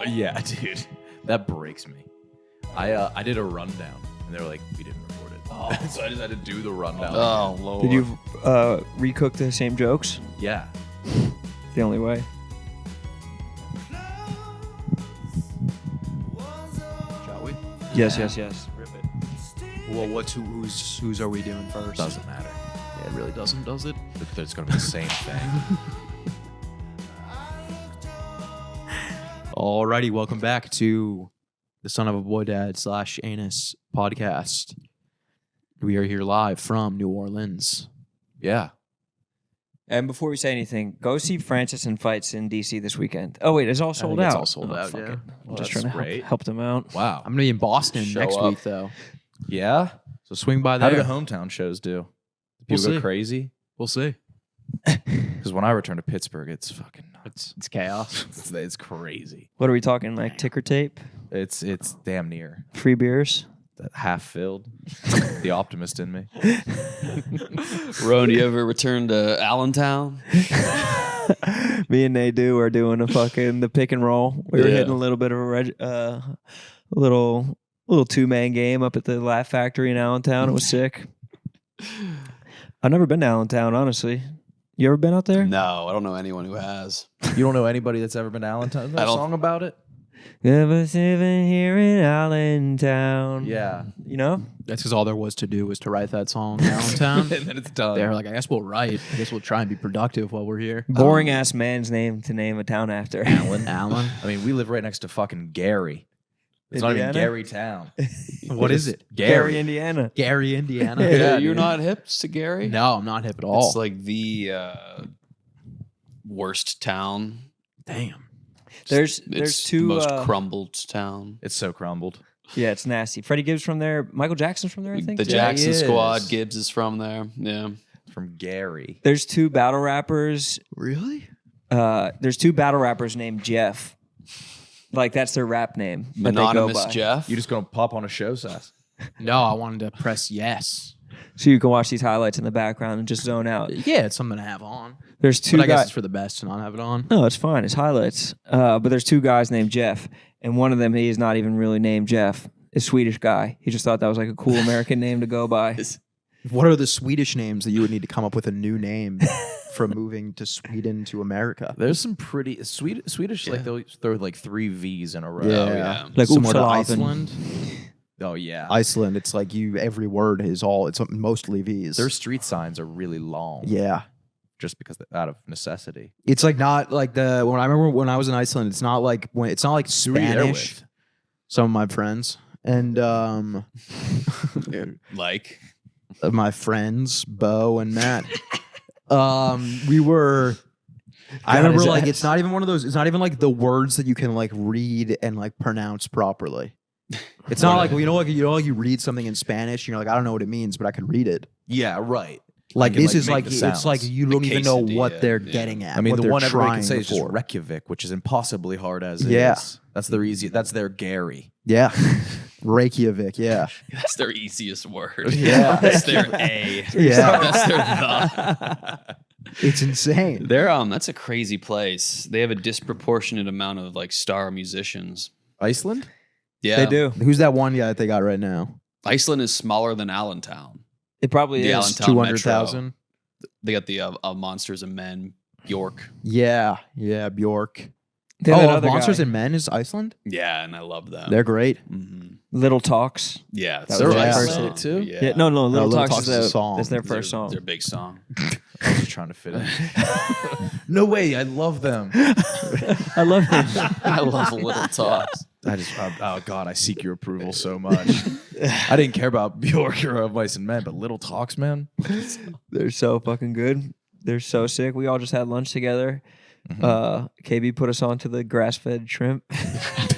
Yeah, dude, that breaks me. I did a rundown, and they were like, we didn't record it. Oh. So I just had to do the rundown. Oh, Lord. Did you recook the same jokes? Yeah. It's the only way. Shall we? Yes. Rip it. Well, whose are we doing first? Doesn't matter. Yeah, it really doesn't, does it? It's going to be the same thing. Alrighty, welcome back to the Son of a Boy Dad / Anus podcast. We are here live from New Orleans. Yeah. And before we say anything, go see Francis and Fights in DC this weekend. Oh wait, it's all sold out. It's all sold out. fuck Yeah. it. I'm Well, just that's trying to great. help them out. Wow. I'm gonna be in Boston Show next up. week, though. Yeah. So swing by How there. do the hometown shows do? Do We'll people go see. crazy? We'll see. Because when I return to Pittsburgh, it's fucking nuts. It's chaos. It's crazy. What are we talking? Like ticker tape, It's damn near free beers. that half filled. The optimist in me. Ron, you ever returned to Allentown? Me and Nadu are doing the pick and roll. We were Yeah. hitting a little bit of a little 2-man game up at the Laugh Factory in Allentown. It was sick. I've never been to Allentown, honestly. You ever been out there? No, I don't know anyone who has. You don't know anybody that's ever been to Allentown? Isn't there a I don't- song about it? Ever living here in Allentown? Yeah. You know? That's because all there was to do was to write that song downtown. And then it's done. They're like, I guess we'll write. I guess we'll try and be productive while we're here. Boring ass man's name to name a town after. Allen. Alan. I mean, we live right next to fucking Gary. It's not even Indiana? Gary Town. What is it? Gary, Indiana. Gary, Indiana. Yeah, You're dude. not hip to Gary? No, I'm not hip at all. It's like the worst town. Damn. There's It's two the most crumbled town. It's so crumbled. Yeah, it's nasty. Freddie Gibbs from there. Michael Jackson's from there, I think. The Yeah, Jackson he Squad, is. Gibbs is from there. Yeah. From Gary. There's two battle rappers. Really? There's two battle rappers named Jeff. Like that's their rap name. that they go Anonymous by. Jeff. You just gonna pop on a show, Sass? No, I wanted to press yes. So you can watch these highlights in the background and just zone out. Yeah, it's something to have on. There's two But I guess guys. it's for the best to not have it on. No, it's fine. It's highlights. But there's two guys named Jeff, and one of them he is not even really named Jeff. A Swedish guy. He just thought that was like a cool American name to go by. What are the Swedish names that you would need to come up with a new name from moving to Sweden to America? There's some pretty Swedish. Like they'll throw like 3 V's in a row. yeah. Like Similar to Uppsala. Iceland. Oh yeah. Iceland, it's like every word is it's mostly V's. Their street signs are really long. yeah. Just because out of necessity. It's like not like when I remember when I was in Iceland, it's not like Who were you there Spanish. with? Some of my friends and Like, my friends, Bo and Matt. We were. I God, remember is like that- it's not even one of those. It's not even like the words that you can like read and like pronounce properly. It's not like you read something in Spanish and you're like I don't know what it means, but I could read it. Yeah, right. Like You can, this is make like the it's sounds. like you The don't even know quesadilla, what they're yeah. getting at. I mean, what the they're one everybody trying can say is just for. Reykjavik, which is impossibly hard as Yeah. is. That's their easy. That's their Gary. Yeah, Reykjavik. Yeah, that's their easiest word. Yeah. That's their A. Yeah. That's their the. it's insane. That's a crazy place. They have a disproportionate amount of like star musicians. Iceland? Yeah. They do. Who's that one guy that they got right now? Iceland is smaller than Allentown. It probably The is. Allentown 200,000. They got the Monsters and Men, Bjork. Yeah, Bjork. They have that Oh, other Monsters guy. and Men is Iceland. Yeah, and I love them. They're great. Mhm. Little Talks. Yeah, That They're was their their first first song. hit too? Yeah, No, Little Little Talks, Talks is a song. That's their It's first their, song. Their big song. I was just trying to fit in. No way. I love them. I love it. I love Little Talks. Oh God, I seek your approval so much. I didn't care about Bjork or Mice and Men, but Little Talks, man. They're so fucking good. They're so sick. We all just had lunch together. KB put us on to the grass-fed shrimp.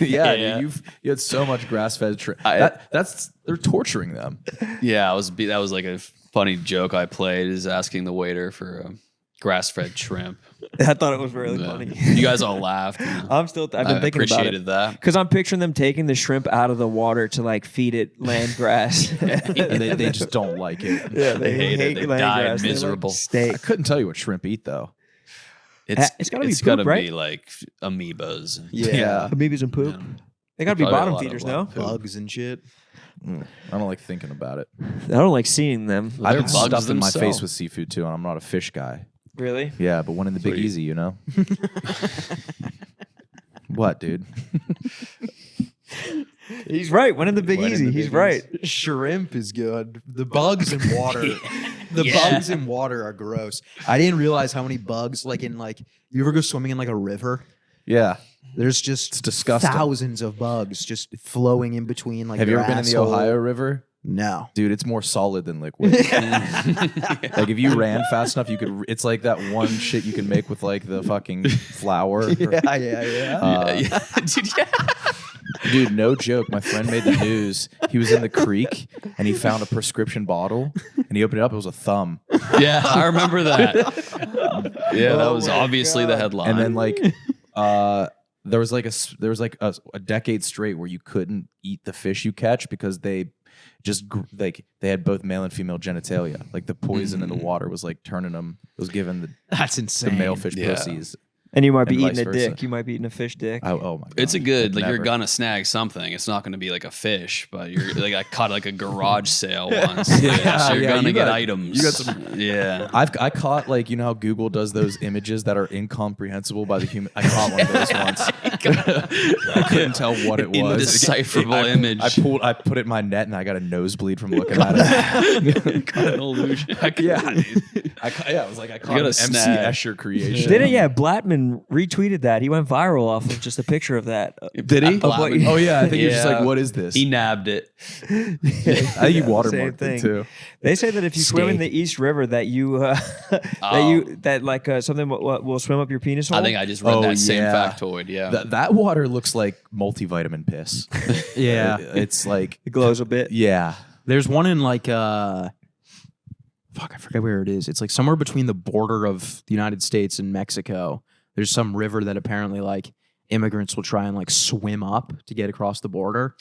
Yeah, Yeah. dude, you had so much grass-fed shrimp. They're torturing them. Yeah, that was like a funny joke I played, is asking the waiter for grass-fed shrimp. I thought it was really Yeah. funny. You guys all laughed. I've been thinking about appreciated it. that. Because I'm picturing them taking the shrimp out of the water to like feed it land grass. And they just don't like it. Yeah, They hate it. They land die grass. They like miserable. steak. I couldn't tell you what shrimp eat though. It's gotta be poop, right? be like amoebas. Yeah. Amoebas and poop. Yeah. They gotta be Probably a bottom lot feeders, of no? poop. Bugs and shit. I don't like thinking about it. I don't like seeing them. They're I've been bugs stuffed in my face themselves. with seafood too, and I'm not a fish guy. Really? Yeah, but one in the Big Sweet. Easy, you know. What, dude? He's right. One in the Big One in Easy. the He's Big right. Shrimp is good. The bugs in water. The Yeah. bugs in water are gross. I didn't realize how many bugs you ever go swimming in like a river? Yeah. There's just It's disgusting. thousands of bugs just flowing in between like Have you your ever been in the asshole. Ohio River? No. Dude, it's more solid than liquid. Like if you ran fast enough, you could. It's like that one shit you can make with like the fucking flour. Yeah. Dude, yeah. Dude, no joke. My friend made the news. He was in the creek and he found a prescription bottle and he opened it up. It was a thumb. Yeah, I remember that. Yeah, that was obviously the headline. And then like, there was like a decade straight where you couldn't eat the fish you catch because they they had both male and female genitalia. Like the poison in the water was like turning them. It was giving That's the insane. male fish Yeah. pussies. And you might be And eating vice a versa. dick. You might be eating a fish dick. Oh my god. it's a good, like, you're Never. gonna snag something. It's not gonna be like a fish, but you're like, I caught like a garage sale once. Yeah, so you're yeah, gonna you get got- items. you got some- Yeah. I caught like, you know how Google does those images that are incomprehensible by the human. I caught one of those once. I couldn't tell what it was. Indecipherable image. I put it in my net and I got a nosebleed from looking at it. Got an illusion. Yeah, dude. I was like, I caught got an a MC snag. Escher creation. Didn't yeah? Blattman retweeted that. He went viral off of just a picture of that. Did he? Blattman. Oh yeah, I think he was just Yeah. like, what is this? He nabbed it. I think he Same watermarked thing. it too. They say that if you swim in Steak. the East River, that you something will swim up your penis hole. I think I just read Oh, that same yeah. factoid. Yeah. That water looks like multivitamin piss. Yeah. It's like, it glows a bit. yeah. There's one in like fuck, I forget where it is. It's like somewhere between the border of the United States and Mexico. There's some river that apparently like immigrants will try and like swim up to get across the border.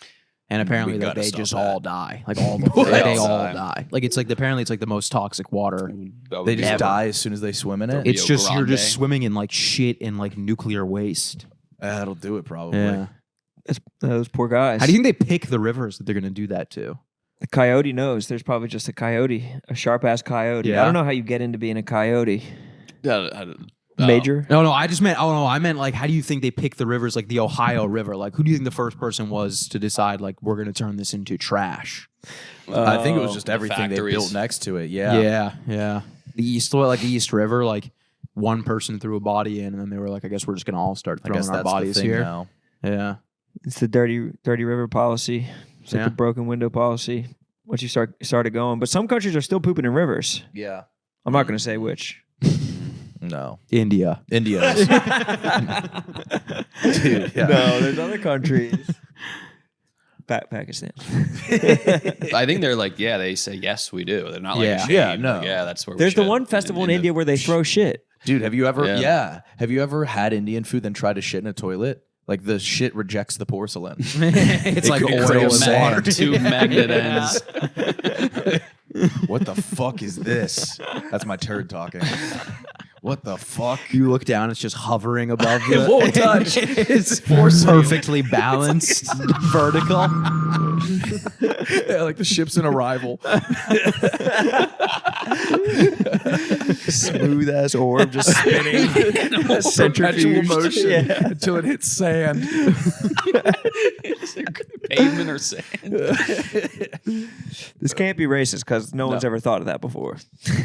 And apparently like, gotta they stop just that. all die. Like all the, like, they all die. die. Like it's like apparently it's like the most toxic water. That would They be just Ever. die as soon as they swim in it. It's Rio just you're just Grande. swimming in like shit and like nuclear waste. That'll do it probably. Yeah. Those poor guys. How do you think they pick the rivers that they're gonna do that to? The coyote knows. There's probably just a coyote, a sharp ass coyote. Yeah. I don't know how you get into being a coyote. Oh. Major. No, I just meant. Oh no, I meant like, how do you think they pick the rivers, like the Ohio River? Like, who do you think the first person was to decide like we're gonna turn this into trash? I think it was just The everything they factories. built next to it. Yeah. Yeah. The East River, like one person threw a body in, and then they were like, I guess we're just gonna all start I throwing guess our that's bodies the thing here. now. Yeah. It's the dirty river policy. It's like Yeah. the broken window policy. Once you started going, but some countries are still pooping in rivers. Yeah. I'm not going to say which. No. India. India is. Dude, yeah. No, there's other countries. Pakistan. I think they're like, yeah, they say yes, we do. They're not like, Yeah. ashamed. Yeah, Like, no. yeah, that's where. There's we the should. one festival in the- India where they throw shit. Dude, have you ever Yeah. have you ever had Indian food then tried to shit in a toilet? Like the shit rejects the porcelain. It's like It oil creates and water. Two magnet ends. What the fuck is this? That's my turd talking. What the fuck? You look down, it's just hovering above you. It won't touch. It's perfectly balanced, vertical. Yeah, like the ship's in arrival. Smooth ass orb just spinning. Perpetual Centrifuge. motion Yeah. until it hits sand. Pavement or sand. This can't be racist because no one's ever thought of that before.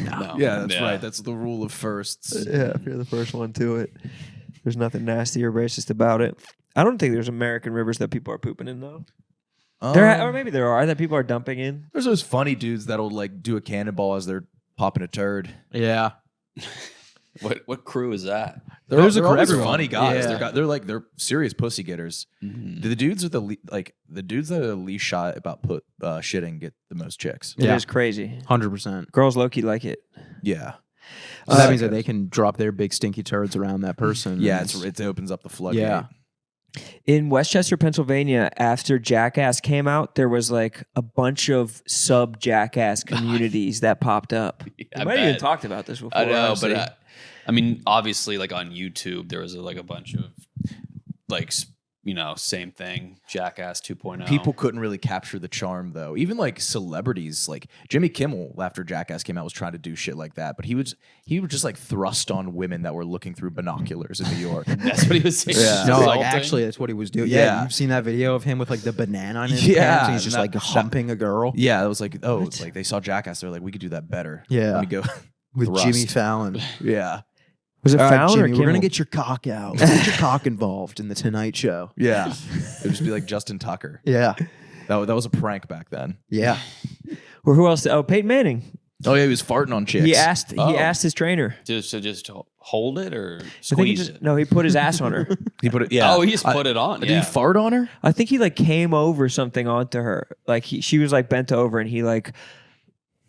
No. Yeah, that's right. That's the rule of firsts. Yeah, if you're the first one to it. There's nothing nasty or racist about it. I don't think there's American rivers that people are pooping in though. Or maybe there are that people are dumping in. There's those funny dudes that'll like do a cannonball as they're popping a turd. Yeah. What crew is that? There's a they're crew- always everyone. funny guys. Yeah. They're serious pussy getters. The dudes with the dudes that are the least shy about shitting get the most chicks. It Yeah. is crazy. 100%. Girls low key like it. Yeah, So that means that they can drop their big stinky turds around that person. yeah. and It opens up the floodgate. Yeah. In Westchester, Pennsylvania, after Jackass came out, there was like a bunch of sub Jackass communities that popped up. I We might have even bet. talked about this before. I know, honestly. but I mean, obviously, like on YouTube, there was like a bunch of like same thing, Jackass 2.0. People couldn't really capture the charm though. Even like celebrities, like Jimmy Kimmel, after Jackass came out, was trying to do shit like that. But he would just like thrust on women that were looking through binoculars in New York. That's what he was saying. Yeah. No, like Insulting. actually, that's what he was doing. Yeah. Yeah, you've seen that video of him with like the banana on his Yeah, pants. And he's just that- like humping a girl. Yeah, it was like, oh, it's like they saw Jackass. They're like, we could do that better. Yeah. Let me go. With thrust. Jimmy Fallon. Yeah. Was it All right, Fallon or Jimmy, we're Kimmel? gonna get your cock out. Get your cock involved in the Tonight Show. Yeah. It would just be like Justin Tucker. Yeah, That was a prank back then. yeah. Or who else? Oh, Peyton Manning. Oh yeah, he was farting on chicks. He asked Oh. his trainer. just hold it or I think he squeeze just it. no, he put his ass on her. He put it. Yeah. Oh, he just put it on. Did Yeah. he fart on her? I think he like came over something onto her. Like she was like bent over and he like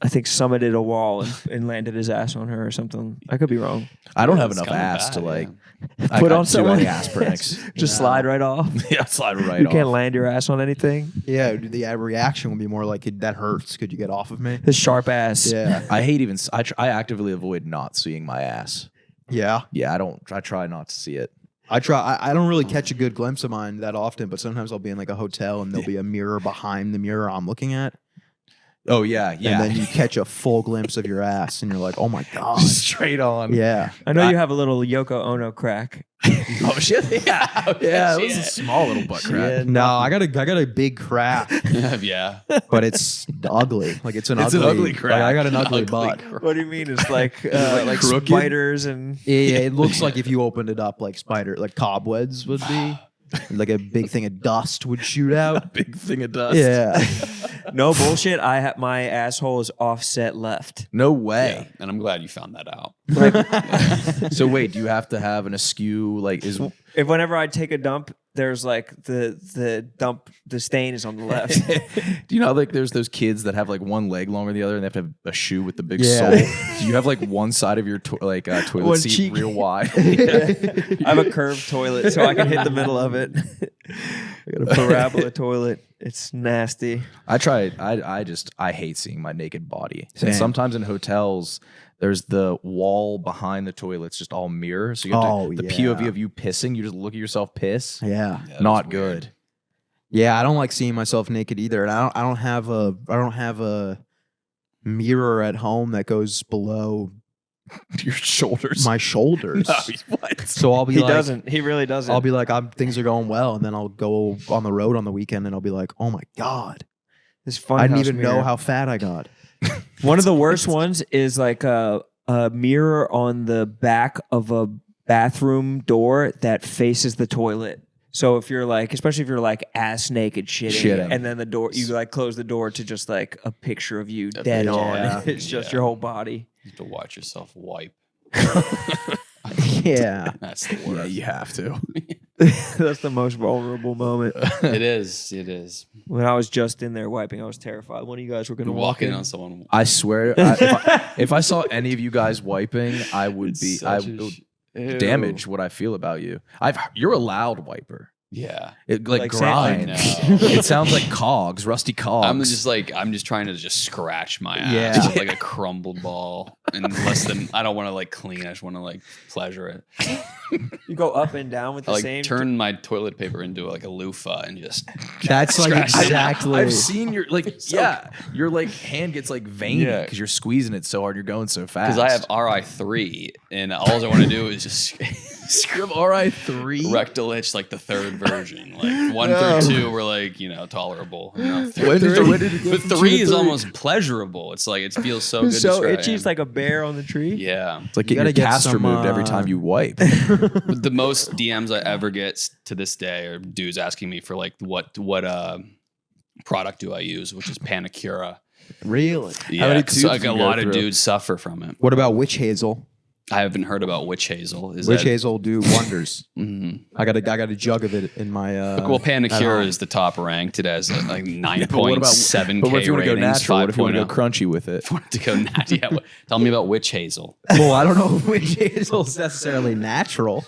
I think summited a wall and landed his ass on her or something. I could be wrong. I don't have It's enough kinda ass bad, to like yeah. Put on do someone. any ass pranks. Just slide right off. Yeah, slide right You off. can't land your ass on anything. Yeah, the reaction would be more like, that hurts. Could you get off of me? His sharp ass. Yeah. I hate even. I actively avoid not seeing my ass. Yeah. Yeah, I don't. I try not to see it. I try. I don't really catch a good glimpse of mine that often, but sometimes I'll be in like a hotel and there'll be a mirror behind the mirror I'm looking at. Oh yeah, yeah. And then you catch a full glimpse of your ass and you're like, oh my God. Straight on. Yeah. I know you have a little Yoko Ono crack. Oh shit. Yeah. Yeah. It was a Shit. small little butt crack. No, I got a big crack, Yeah. but it's ugly. Like it's an It's an ugly, ugly crack. Like, I got an ugly Ugly butt. crack. What do you mean? It's like like crooked? spiders and Yeah, it looks like if you opened it up, like cobwebs would be, like a big thing of dust would shoot out. Big thing of dust. Yeah. no bullshit. My asshole is offset left. No Yeah. way. And I'm glad you found that out. So wait, do you have to have an askew like is If whenever I take a dump, there's like the stain is on the left. do you know like there's those kids that have like one leg longer than the other and they have to have a shoe with the big Yeah. sole? Do you have like one side of your toilet One seat cheek. real wide? I have a curved toilet, so I can hit the middle of it. I got a parabola toilet. It's nasty. I tried. I hate seeing my naked body. Same. And sometimes in hotels, there's the wall behind the toilets just all mirror. So you have Oh, the yeah. POV of you pissing. You just look at yourself piss. Yeah. Yeah, Not that's weird. good. Yeah, I don't like seeing myself naked either, and I don't have a mirror at home that goes below Your shoulders. my shoulders. No, what? So I'll be He like, doesn't. He really doesn't. I'll be like, things are going well, and then I'll go on the road on the weekend, and I'll be like, oh my God, This fun I didn't house even mirror. know how fat I got. One of the worst ones is like a mirror on the back of a bathroom door that faces the toilet. So if you're like, especially if you're like ass naked shitting, and then the door, you like close the door to just like a picture of you dead on. Yeah. It's just Yeah. your whole body. You have to watch yourself wipe. Yeah. That's the Yeah, worst. you have to. That's the most vulnerable moment. It is. It is. When I was just in there wiping, I was terrified. One of you guys were going to You're walk walking in. on someone. I swear, if I saw any of you guys wiping, I would be. I would damage what I feel about you. You're a loud wiper. Yeah. It Like grinds. I know. It sounds like cogs, rusty cogs. I'm just trying to just scratch my ass Yeah. with like a crumbled ball. And less than I don't want to like clean. I just want to like pleasure it. You go up and down with I the like same. turn my toilet paper into like a loofah and just That's like Scratch. exactly. I've seen your your like hand gets like veiny Yeah. because you're squeezing it so hard. You're going so fast. because I have RI3 and all I want to do is just You have RI3. rectal itch like the third version. Like 1 through 2 were like tolerable. When did But it go 3 is almost pleasurable. It's like it feels so good. It's so to scratch. itchy. It's like a bear on the tree. Yeah. It's like You getting your gotta get cast some, removed every time you wipe. But the most DMs I ever get to this day are dudes asking me for like what product do I use, which is Panicura. Really? Yeah, many 'cause, tubes like do a you go lot of through? dudes suffer from it. What about witch hazel? I haven't heard about witch hazel. Witch hazel do wonders. Mhm. I got a jug of it in my. Well, Panicure at is the top ranked. It has like But what about 9.7K But what if you want to go ratings. natural? What if you want to go 5.0. crunchy with it? To go yeah, tell me about witch hazel. Well, I don't know if witch hazel is necessarily natural.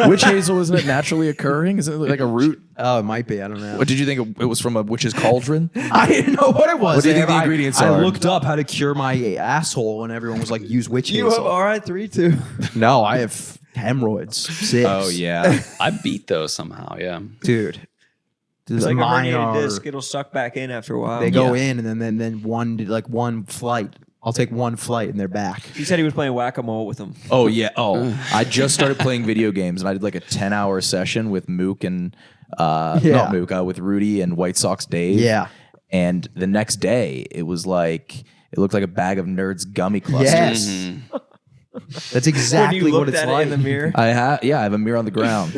Witch hazel, isn't it naturally occurring? Isn't it like a root? Oh, it might be. I don't know. What did you think it was from a witch's cauldron? I didn't know what it was. What do you think the ingredients I are? looked up how to cure my asshole, and everyone was like, "Use witch You have hazel." RI3 too. No, I have hemorrhoids. 6. Oh yeah. I beat those somehow. Yeah. dude. It's like a Mine herniated are- disc. It'll suck back in after a while. They go in, and then one flight. I'll take one flight, and they're back. He said he was playing whack-a-mole with them. Oh yeah. Oh, I just started playing video games, and I did like a 10-hour session with Mook and not Mook, with Rudy and White Sox Dave. Yeah. And the next day, it was like it looked like a bag of Nerds gummy clusters. Yes. Mhm. That's exactly when you what looked it's at like. it in the mirror, I have a mirror on the ground.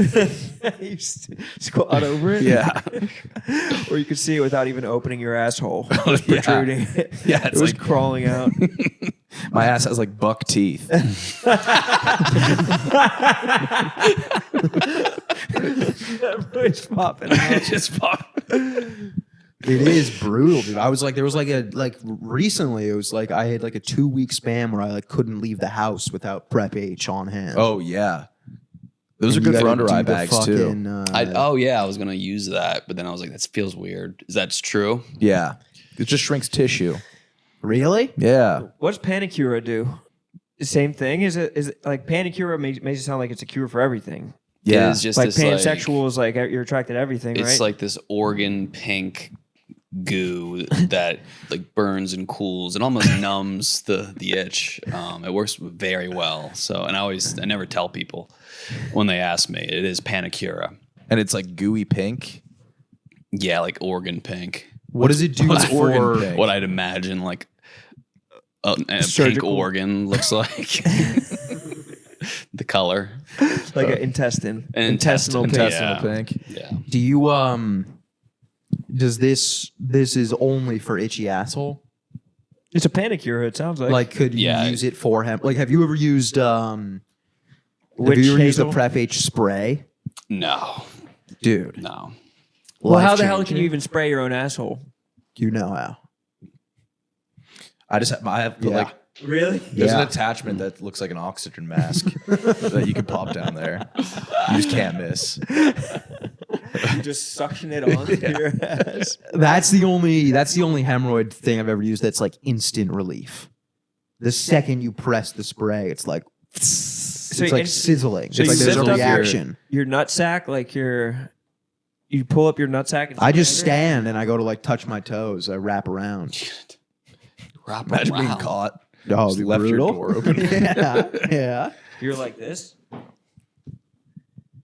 you squat over it. Yeah. Or you could see it without even opening your asshole. It was protruding. Yeah, It it's was like crawling out. my ass has like buck teeth. It's popping out. Just pop. It is brutal, dude. I was like, there was recently, it was like I had like a 2-week span where I like couldn't leave the house without Prep H on hand. Oh yeah. Those are And you good for gotta under do eye the bags too. fucking, I was gonna use that, but then I was like, that feels weird. Is that true? Yeah. It just shrinks tissue. Really? Yeah. What's Panicura do? The same thing? Is it like Panicura makes it sound like it's a cure for everything? Yeah. It is just Like this, pansexual is like you're attracted to everything, right? It's like this organ pink goo that like burns and cools and almost numbs the itch. It works very well. So, and I never tell people when they ask me. It is Panicura. And it's like gooey pink. Yeah, like organ pink. What does it do What's organ for? pink? What I'd imagine like a pink Surgical. organ looks like. The color. like an intestine. An Intestinal pink. Intestinal Yeah. pink. Yeah. Do you Does this is only for itchy asshole? It's a Panicura, it sounds like. Like, could you Yeah. use it for him? Like, have you ever used Have Witch you ever used the hazel? Prep H spray, No. dude? No. Well, how the hell can life-changing. you even spray your own asshole? You know how? I have Yeah. like Really? there's Yeah. an attachment that looks like an oxygen mask that you can pop down there. You just can't miss. You just suction it onto your ass. That's the only hemorrhoid thing I've ever used that's like instant relief. The second you press the spray, it's like it's like sizzling. so it's like you there's a lift up reaction. Your nutsack, like you pull up your nutsack. And I just stand and I go to like touch my toes. I wrap around. Imagine being caught. Oh, Just it'd be left your brutal. door open. yeah. You're like this.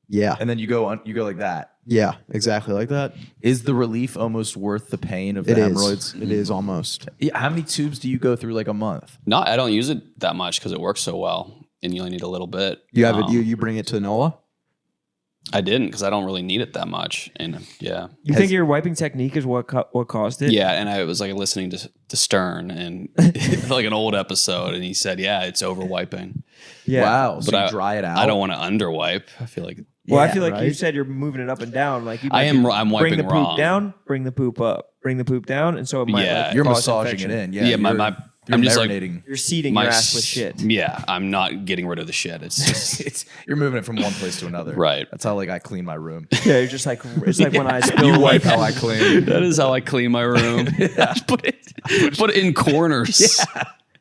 Yeah. And then you go like that. Yeah. Exactly like that. Is the relief almost worth the pain of the It is. hemorrhoids? It is almost. Yeah, how many tubes do you go through like a month? No, I don't use it that much because it works so well, and you only need a little bit. You have it. You bring it to NOLA. I didn't because I don't really need it that much, and yeah, You think your wiping technique is what caused it? yeah. And I was like listening to Stern and like an old episode, and he said, "Yeah, it's over wiping." Yeah. Wow. So But you dry it out. I don't want to under wipe. I feel like Well, I Yeah, feel like you right? said you're moving it up and down. Like you I might am. be- I'm bring wiping the poop wrong. down, bring the poop up, bring the poop down, and so it might. Yeah. like, You're cause massaging infection. it in. Yeah. Yeah, you're I'm just like- marinating. You're seeding your ass with shit. Yeah, I'm not getting rid of the shit. It's just You're moving it from one place to another. Right. That's how like I clean my room. Yeah, you're just like it's like when I spill You wipe like how I clean. that is how I clean my room. Just put it in corners.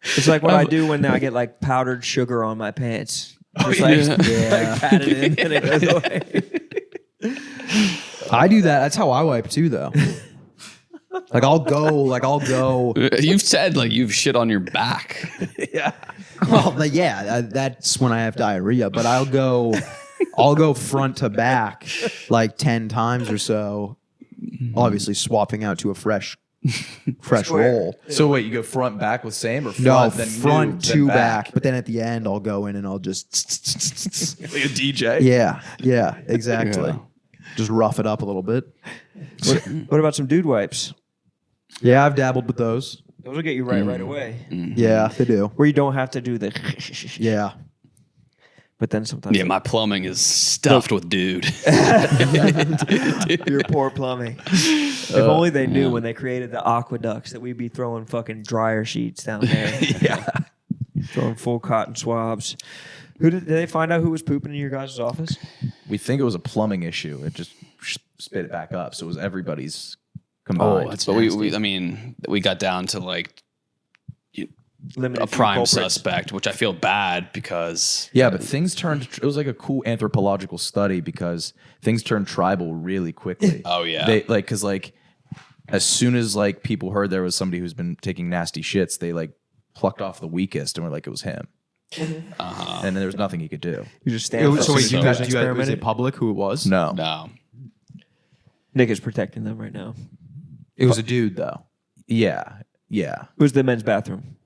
it's like what I do when I get like powdered sugar on my pants. Just like, like pat it in and it goes away. I do that. That's how I wipe too, though. I'll go. You've said like you've shit on your back. Well, yeah, that's when I have diarrhea. But I'll go front to back like 10 times or so. Obviously, swapping out to a fresh roll. So wait, you go front back with same or front No, then front new, to then back. But then at the end, I'll go in and I'll just. like a DJ. Yeah, exactly. Yeah. Just rough it up a little bit. What about some dude wipes? Yeah, I've dabbled with those. Those will get you right away. Yeah, they do. Where you don't have to do the. Yeah. But then sometimes Yeah, my plumbing is stuffed with dude. your poor plumbing. If only they knew when they created the aqueducts that we'd be throwing fucking dryer sheets down there. Yeah. Throwing full cotton swabs. Did they find out who was pooping in your guys' office? We think it was a plumbing issue. It just spit it back up. So it was everybody's combined. that's But we got down to like Limited a few prime culprits. suspect, which I feel bad because Yeah, but things turned. It was like a cool anthropological study because things turned tribal really quickly. Oh, yeah. they because as soon as like people heard there was somebody who's been taking nasty shits, they like plucked off the weakest and were like it was him, and then there was nothing he could do. You just stand So wait, you was experimented? it public who it was? No, no. Nick is protecting them right now. It was a dude though. yeah, It was the men's bathroom.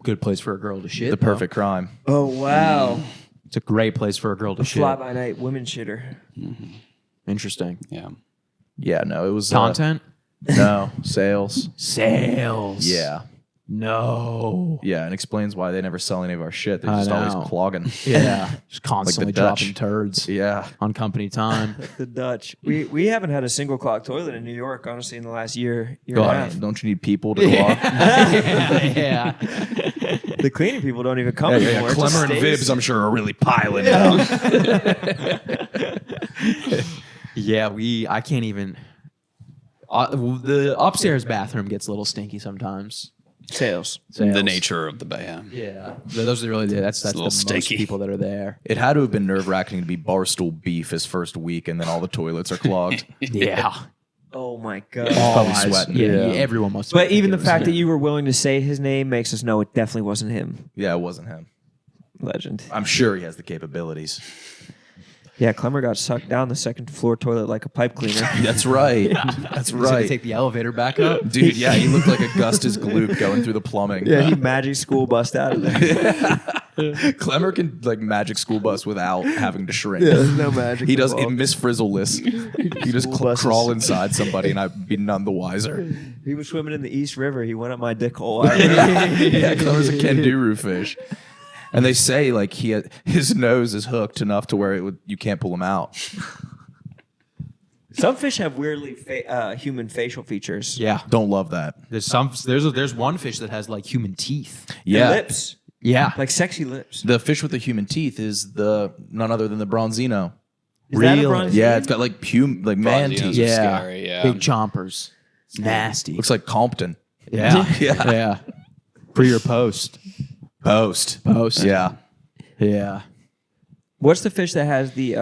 Good place for a girl to shit. the though. perfect crime. Oh wow! It's a great place for a girl to shit. Fly by night women shitter. Interesting. Yeah. Yeah, no, it was Content. No sales. Sales. Yeah, No. yeah, and explains why they never sell any of our shit. They're I just always know. clogging. Yeah. Just constantly Dutch. dropping turds Yeah, on company time. The Dutch. We haven't had a single clogged toilet in New York, honestly, in the last year and a God, half. don't you need people to clog? yeah. The cleaning people don't even come anymore. It just Clemmer and stays. Vibs, I'm sure, are really piling out. Yeah, I can't even. The upstairs bathroom gets a little stinky sometimes. Sales. Sales. The nature of the band. Yeah, those are really that's the little most stinky. people that are there. It had to have been nerve wracking to be Barstool beef his first week, and then all the toilets are clogged. Yeah, Oh my god. Probably sweating. Yeah, Yeah. everyone must. But even the fact that you were willing to say his name makes us know it definitely wasn't him. Yeah, it wasn't him. Legend. I'm sure he has the capabilities. Yeah, Clemmer got sucked down the second floor toilet like a pipe cleaner. That's right. That's right, right. take the elevator back up. Dude, yeah, he looked like Augustus Gloop going through the plumbing. Yeah, he magic school bust out of there. Clemmer can like magic school bus without having to shrink. There's no magic. He does involved. Miss Frizzleless. He just School buses. crawl inside somebody and I'd be none the wiser. He was swimming in the East River. He went up my dick hole. Yeah, Clemmer's a Kenduru fish. And they say like his nose is hooked enough to where you can't pull him out. Some fish have weirdly human facial features. Yeah, Don't love that. there's one fish that has like human teeth. Their Yeah. lips. Yeah, Like sexy lips. The fish with the human teeth is none other than the bronzino. Is that a Really? bronze? Yeah, it's got like man Bronzinos teeth. are yeah, scary, yeah. big chompers. It's nasty. Looks like Compton. Yeah, Yeah. yeah. Pre or post? Post. Yeah. Yeah. What's the fish that has the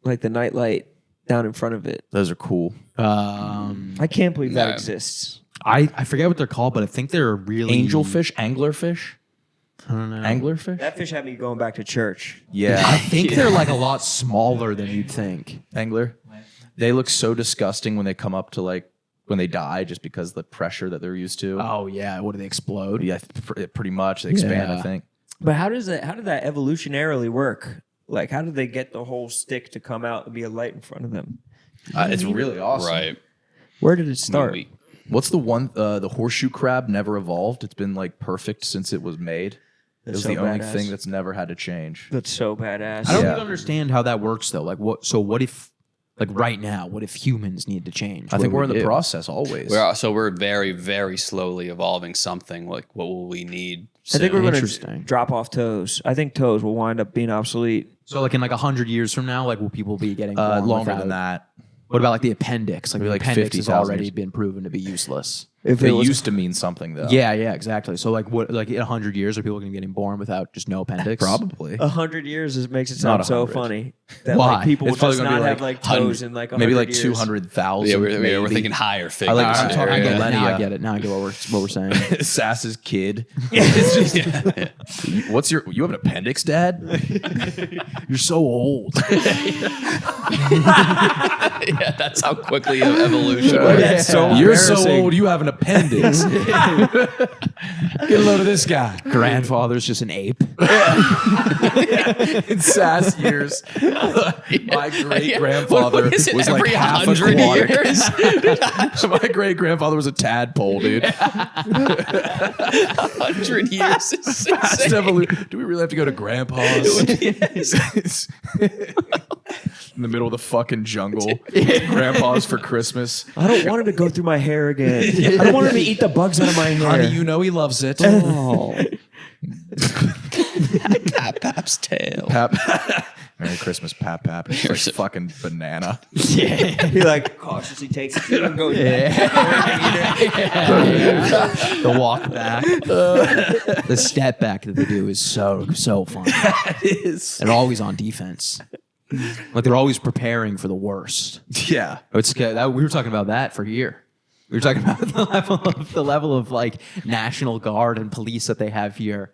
like the nightlight down in front of it? Those are cool. I can't believe that Yeah. exists. I forget what they're called, but I think they're really Angelfish? Anglerfish? I don't know. Anglerfish? That fish had me going back to church. I Yeah. think they're like a lot smaller than you'd think. Angler. They look so disgusting when they come up to like when they die just because the pressure that they're used to. Oh yeah, what do they explode? Yeah, pretty much. They expand, Yeah. I think. But how did that evolutionarily work? Like, how did they get the whole stick to come out and be a light in front of them? It's really awesome. Right. Where did it start? We- What's the one? The horseshoe crab never evolved. It's been like perfect since it was made. It That's was so the only badass. thing that's never had to change. That's so badass. I don't Yeah. really understand how that works though. Like what? So what if, like right now, what if humans need to change? I think we're in the process. process always. We're very, very slowly evolving something. Like, what will we need? I think we're going to Interesting. drop off toes. I think toes will wind up being obsolete. So like in like 100 years from now, like will people be getting born longer without- than that. What about like the appendix? Like Maybe the like appendix has 50,000 already years. been proven to be useless. If It it was used to mean something though. Yeah, exactly. So like what? Like in 100 years, are people going to be getting born without just no appendix? Probably. 100 years makes it Not sound so 100. funny that Why? like people will It's probably just gonna not be have like toes in like 100 maybe like years. 200,000. Yeah, we're maybe. thinking higher I figures. like- I'm I talking get it. millennia. Now I get it. Now I get what we're saying. Sass's kid. Yeah. What's you have an appendix, Dad? You're so old. Yeah, that's how quickly evolution works. That's so You're so embarrassing. old. You have an appendix. Get a load of this guy. Grandfather's just an ape. In Sass years, my great grandfather What is it, was like every half 100 aquatic. years? My great grandfather was a tadpole, dude. 100 years. Is Fast insane. evolution. Do we really have to go to grandpa's? In the middle of the fucking jungle. Grandpa's for Christmas. I don't want him to go through my hair again. I don't want him to eat the bugs out of my hair. Honey, you know he loves it. Oh. Pap's tail. Pap. Merry Christmas, Pap Pap. It's like fucking banana. He like cautiously takes it and goes The walk back, the step back that they do is so fun. It is. They're always on defense. Like they're always preparing for the worst. Yeah. It's we were talking about that for a year. We were talking about the level of like National Guard and police that they have here.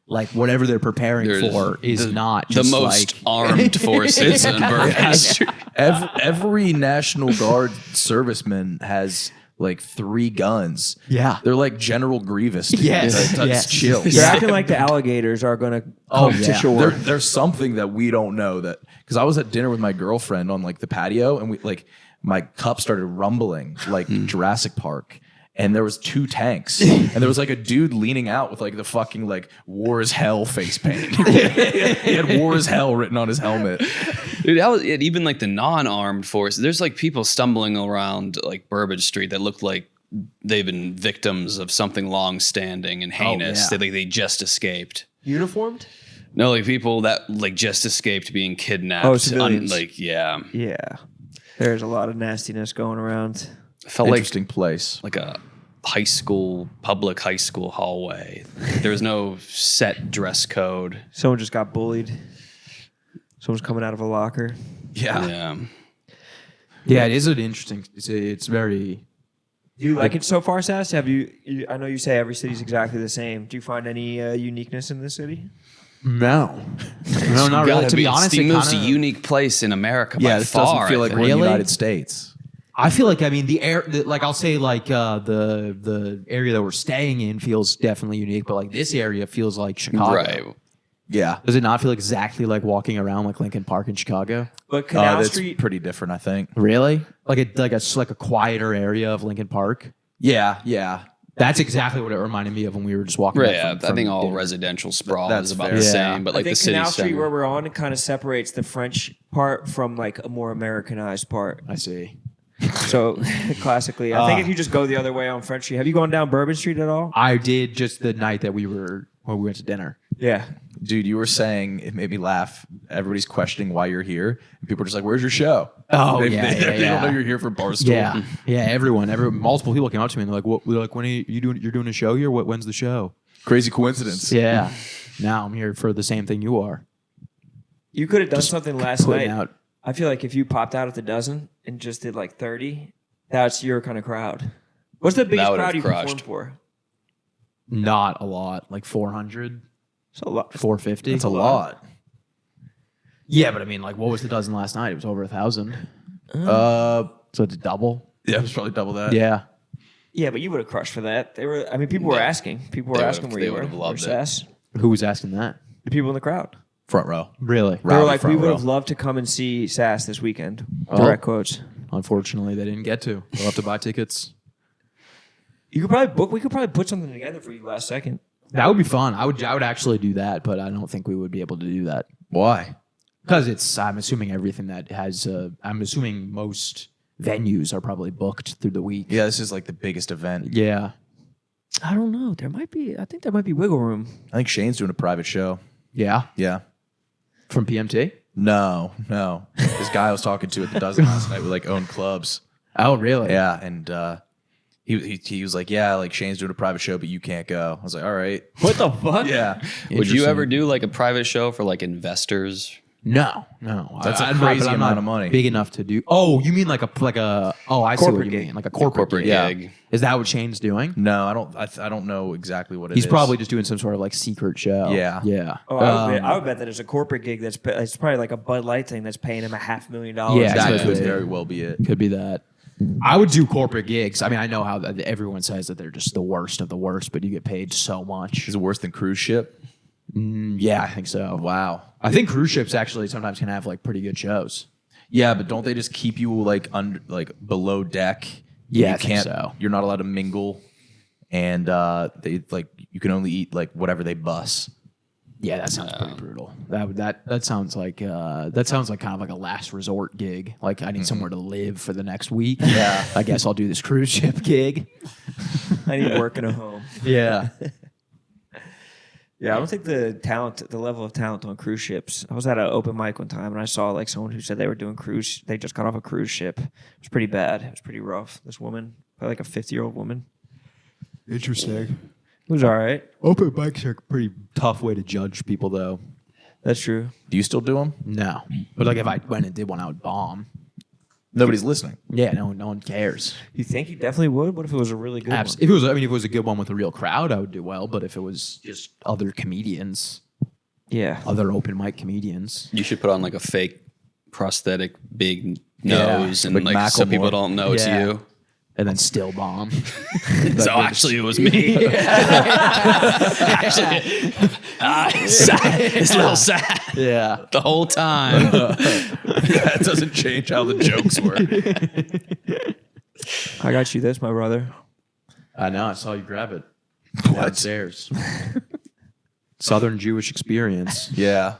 Like whatever they're preparing for is not the just most like armed forces in Bourbon Street. Every National Guard serviceman has like 3 guns. Yeah. They're like General Grievous. Dude. Yes. That's Yes. chill. They're acting like the alligators are going to come to shore. There's something that we don't know that because I was at dinner with my girlfriend on like the patio and we like my cup started rumbling like Jurassic Park. And there was 2 tanks, and there was like a dude leaning out with like the fucking like "War is Hell" face paint. He had "War is Hell" written on his helmet. Dude, that was it. Even like the non-armed force. There's like people stumbling around like Burbage Street that look like they've been victims of something long-standing and heinous. yeah. They just escaped. Uniformed? No, like people that like just escaped being kidnapped. Oh, civilians. Yeah. Yeah. There's a lot of nastiness going around. It felt Interesting place. like a public high school hallway. There was no set dress code. Someone just got bullied. Someone's coming out of a locker. Yeah. Yeah, it is an interesting. It's very. Do you like it so far, Sass? Have you? I know you say every city's exactly the same. Do you find any uniqueness in this city? No, not really. To be honest, it's the it most kinda- unique place in America by Yeah, this far. doesn't feel like I we're think. in the Really? United States. I feel like like I'll say like the area that we're staying in feels definitely unique, but like this area feels like Chicago. Right. Yeah. Does it not feel exactly like walking around like Lincoln Park in Chicago? But Canal That's Street. pretty different, I think. Really? Like a quieter area of Lincoln Park? Yeah. That's exactly what it reminded me of when we were just walking. Right, back yeah. from I think all dinner. residential sprawl That's is about fair. the Yeah. same, but like I think the city Canal Street, center. where we're on, it kind of separates the French part from like a more Americanized part. I see. So classically, I think if you just go the other way on French Street, have you gone down Bourbon Street at all? I did just the night that when we went to dinner. Yeah. Dude, you were saying, it made me laugh. Everybody's questioning why you're here. And people are just like, where's your show? Oh, they, yeah, they, yeah, they yeah. don't know you're here for Barstool. Yeah, everyone, multiple people came up to me and they're like, "What? Like, when are you doing? You're doing a show here? When's the show?" Crazy coincidence. Yeah. Now I'm here for the same thing you are. You could have done something last Putting night. out. I feel like if you popped out at the dozen and just did like 30, that's your kind of crowd. What's the biggest would have crowd you crushed. performed for? Not a lot, like 400, So a lot. 450. That's a lot. Yeah, but I mean, like, what was the dozen last night? It was over 1,000. Uh, So it's double. yeah, it was probably double that. Yeah. Yeah, but you would have crushed for that. They were. I mean, people were asking. People were They asking would've- where they you were. would've loved Where's it. Sass? Who was asking that? The people in the crowd. Front row. Really? They were Rowdy like, front we would row. have loved to come and see Sass this weekend. Oh. Direct quotes. Unfortunately, they didn't get to. They'll have to buy tickets. You could probably book. We could probably put something together for you last second. That would be fun. I would actually do that, but I don't think we would be able to do that Why? because I'm assuming everything that has. I'm assuming most venues are probably booked through the week. Yeah, this is like the biggest event. Yeah. I don't know. There might be. I think there might be wiggle room. I think Shane's doing a private show. Yeah. Yeah. From PMT. No. This guy I was talking to at the dozen last night would like own clubs. Oh, really? Yeah, and he was like, yeah, like Shane's doing a private show, but you can't go. I was like, all right. What the fuck? Yeah. Would you ever do like a private show for like investors? No. That's a I'm crazy but I'm amount not of money. Big enough to do. Oh, you mean like a oh, I see what Corporate you gig. mean. Like a corporate gig. Yeah. gig. Is that what Shane's doing? No, I don't know exactly what it is. He's probably just doing some sort of like secret show. Yeah. Yeah. Oh, I would bet that it's a corporate gig. It's probably like a Bud Light thing that's paying him $500,000. Yeah, that exactly. could very well be it. Could be that. I would do corporate gigs. I mean, I know how everyone says that they're just the worst of the worst, but you get paid so much. Is it worse than cruise ship? Yeah, I think so. Wow. I think cruise ships actually sometimes can have like pretty good shows. Yeah, but don't they just keep you like under, like below deck? Yeah, you I think can't. so. You're not allowed to mingle, and they like you can only eat like whatever they bus. Yeah, that sounds pretty brutal. That sounds like kind of like a last resort gig. Like I need somewhere to live for the next week. Yeah. I guess I'll do this cruise ship gig. I need work in a home. Yeah. Yeah, I don't think the level of talent on cruise ships. I was at an open mic one time and I saw like someone who said they were doing cruise. They just got off a cruise ship. It was pretty bad. It was pretty rough. This woman, probably like a 50-year-old woman. Interesting. It was all right. Open mics are a pretty tough way to judge people, though. That's true. Do you still do them? No, but like if I went and did one, I would bomb. Nobody's listening. Yeah, no one cares. You think you definitely would? What if it was a really good one? If it was a good one with a real crowd, I would do well. But if it was just other comedians, Yeah. other open mic comedians, You should put on like a fake prosthetic big Yeah. nose and Like like so Macklemore. people don't know it's Yeah. you. and then still bomb. So actually, it was me. Actually, it's a little sad Yeah. the whole time. That doesn't change how the jokes work. I got you this, my brother. I know. I saw you grab it downstairs. Southern Jewish experience. Yeah.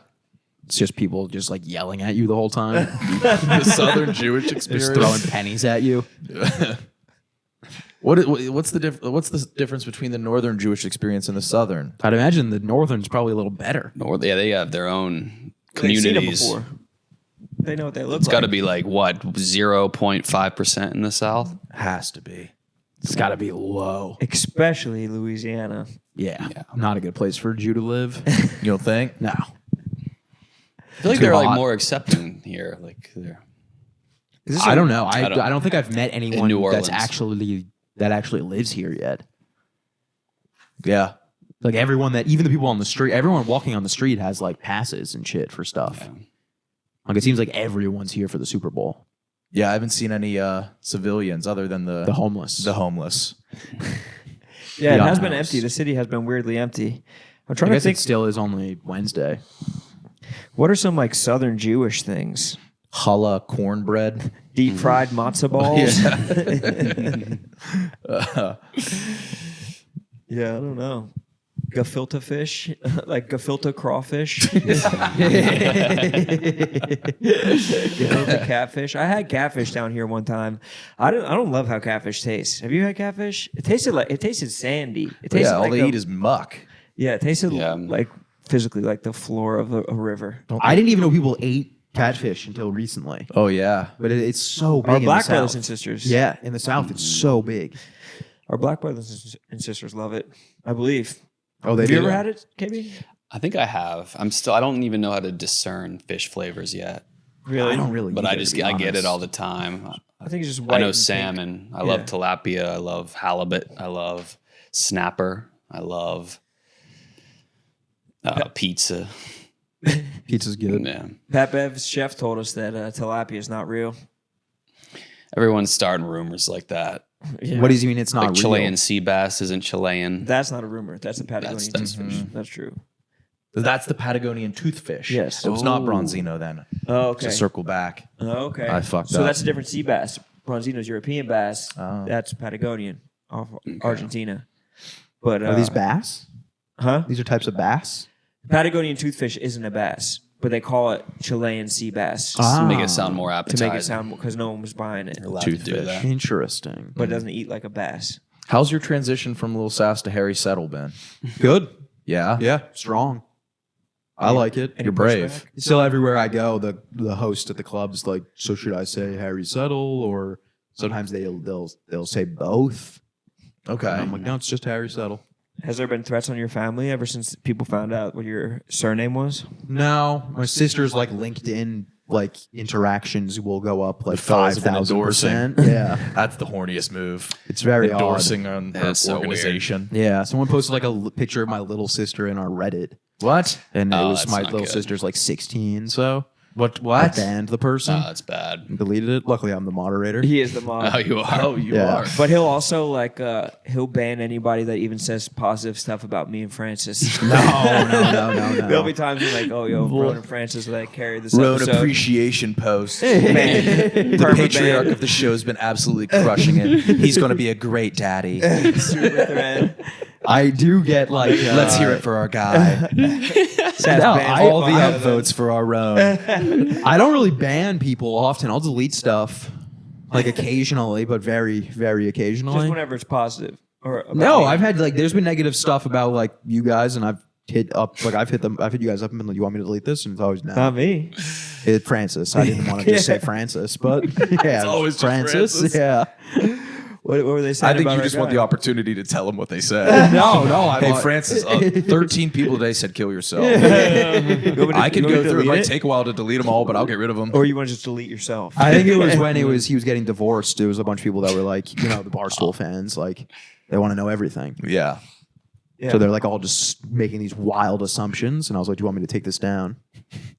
It's just people just like yelling at you the whole time, The Southern Jewish experience. just throwing pennies at you. What's the difference between the Northern Jewish experience and the Southern? I'd imagine the Northern's probably a little better. Yeah, they have their own They've seen it communities. before. They know what they look It's like. got to be like what 0.5% in the South. Has to be. It's got to be low. Especially Louisiana. Yeah. Not a good place for a Jew to live. You don't think? No. I feel like Too they're like hot. more accepting here. Like they're I don't know. I don't- don't think I've met anyone New that's Orleans. actually lives here yet. Yeah. Like everyone even the people on the street, everyone walking on the street has like passes and shit for stuff. Like it seems like everyone's here for the Super Bowl. Yeah, I haven't seen any civilians other than The homeless. The homeless. Yeah, it Beyond has been house. empty. The city has been weirdly empty. I'm I trying to guess think. it still is only Wednesday. What are some like Southern Jewish things? Challah cornbread. Deep fried matzo balls. Yeah, I don't know. Gefilte fish, like gefilte crawfish. Gefilte catfish. I had catfish down here one time. I don't love how catfish tastes. Have you had catfish? It tasted sandy. It tasted Yeah, all like they eat is muck. it tasted Yeah. like physically like the floor of a river. I didn't even know people ate catfish until recently. Oh yeah. But it's so big Our in black the brothers South. and sisters. Yeah, in the South, it's so big. Our black brothers and sisters love it. I believe. Oh, they Have you do? ever had it, KB? I think I have. I don't even know how to discern fish flavors yet. Really? I don't really. But either, I to just be I get it honest. all the time. I think it's just I white. know and pink. salmon. I love tilapia. I love halibut. I love snapper. I love pizza. Pizza's good. Yeah. Pat Bev's chef told us that tilapia is not real. Everyone's starting rumors like that. Yeah. What does he mean? It's not Like real? Chilean sea bass isn't Chilean. That's not a rumor. That's a Patagonian That's- toothfish. That's true. That's the Patagonian toothfish. Yes. It was not bronzino then. Oh, okay. To circle back. Oh, okay. I fucked so up. that's a different sea bass. Bronzino's European bass. Oh. That's Patagonian, off Argentina. But Are these bass? huh? These are types of bass. Patagonian toothfish isn't a bass, but they call it Chilean sea bass To make it sound more to appetizing. make it sound because no one was buying it. You're allowed to do Toothfish. that. Interesting. But it doesn't eat like a bass. How's your transition from Lil Sass to Harry Settle been? Good. Yeah. Yeah, strong. I like it. Any You're brave. pushback? Still, everywhere I go, the host at the club's like, so should I say Harry Settle, or sometimes they'll say both. Okay. And I'm like, no, it's just Harry Settle. Has there been threats on your family ever since people found out what your surname was? No, my sister's like LinkedIn like interactions will go up like The fellas have been 5,000%. Yeah, That's the horniest move. it's very odd. Endorsing on her That's so organization. Yeah, someone posted like a picture of my little sister in our Reddit, What? and it Oh, was that's my not little good. sister's like 16. So What? I banned the person. That's bad. And deleted it. Luckily, I'm the moderator. He is the mod. Oh, you are. Oh, you Yeah. are. But he'll also like he'll ban anybody that even says positive stuff about me and Francis. No. There'll be times when like, oh yo, Rowan and Francis that carried this Rowan episode. appreciation post. Man, The patriarch of the show has been absolutely crushing it. He's going to be a great daddy. Super thread. I do get like. Let's hear it for our guy. All the upvotes for our own. I don't really ban people often. I'll delete stuff like occasionally, but very, very occasionally. Just whenever it's positive. Or about No, me. I've had like there's been negative stuff about like you guys, and I've hit up like I've hit you guys up and been like, you want me to delete this? And it's always no. Not me. It Francis. I didn't want to just say Francis, but yeah, it's always just Francis. Yeah. What were they saying? I think about you our just want guy? the opportunity to tell him what they said. No. Hey, Francis, 13 people today said kill yourself. You want me to- I could you want go me to through. It delete might take a while to delete them all, but I'll get rid of them. Or you want to just delete yourself? I think it was when he was getting divorced. There was a bunch of people that were like, the Barstool fans, like they want to know everything. Yeah. Yeah. So they're like all just making these wild assumptions, and I was like, "Do you want me to take this down?"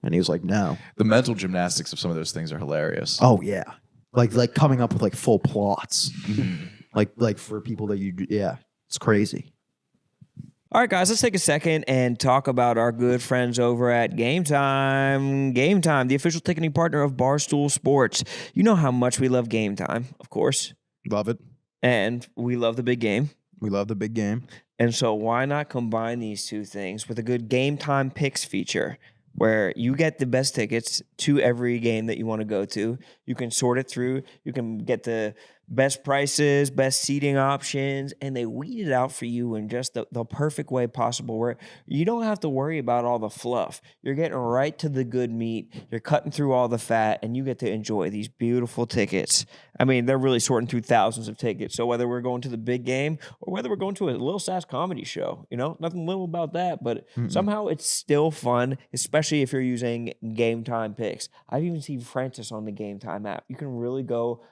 And he was like, "No." The mental gymnastics of some of those things are hilarious. Oh yeah, like coming up with like full plots, like for people that it's crazy. All right, guys, let's take a second and talk about our good friends over at Game Time. Game Time, the official ticketing partner of Barstool Sports. You know how much we love Game Time, of course, Love it. and we love the big game. We love the big game. And so why not combine these two things with a good Game Time Picks feature where you get the best tickets to every game that you want to go to. You can sort it through. You can get the best prices, best seating options, and they weed it out for you in just the perfect way possible where you don't have to worry about all the fluff. You're getting right to the good meat. You're cutting through all the fat, and you get to enjoy these beautiful tickets. I mean, they're really sorting through thousands of tickets. So whether we're going to the big game or whether we're going to a Lil Sass comedy show, nothing little about that, but somehow it's still fun, especially if you're using Game Time Picks. I've even seen Francis on the Game Time app. You can really go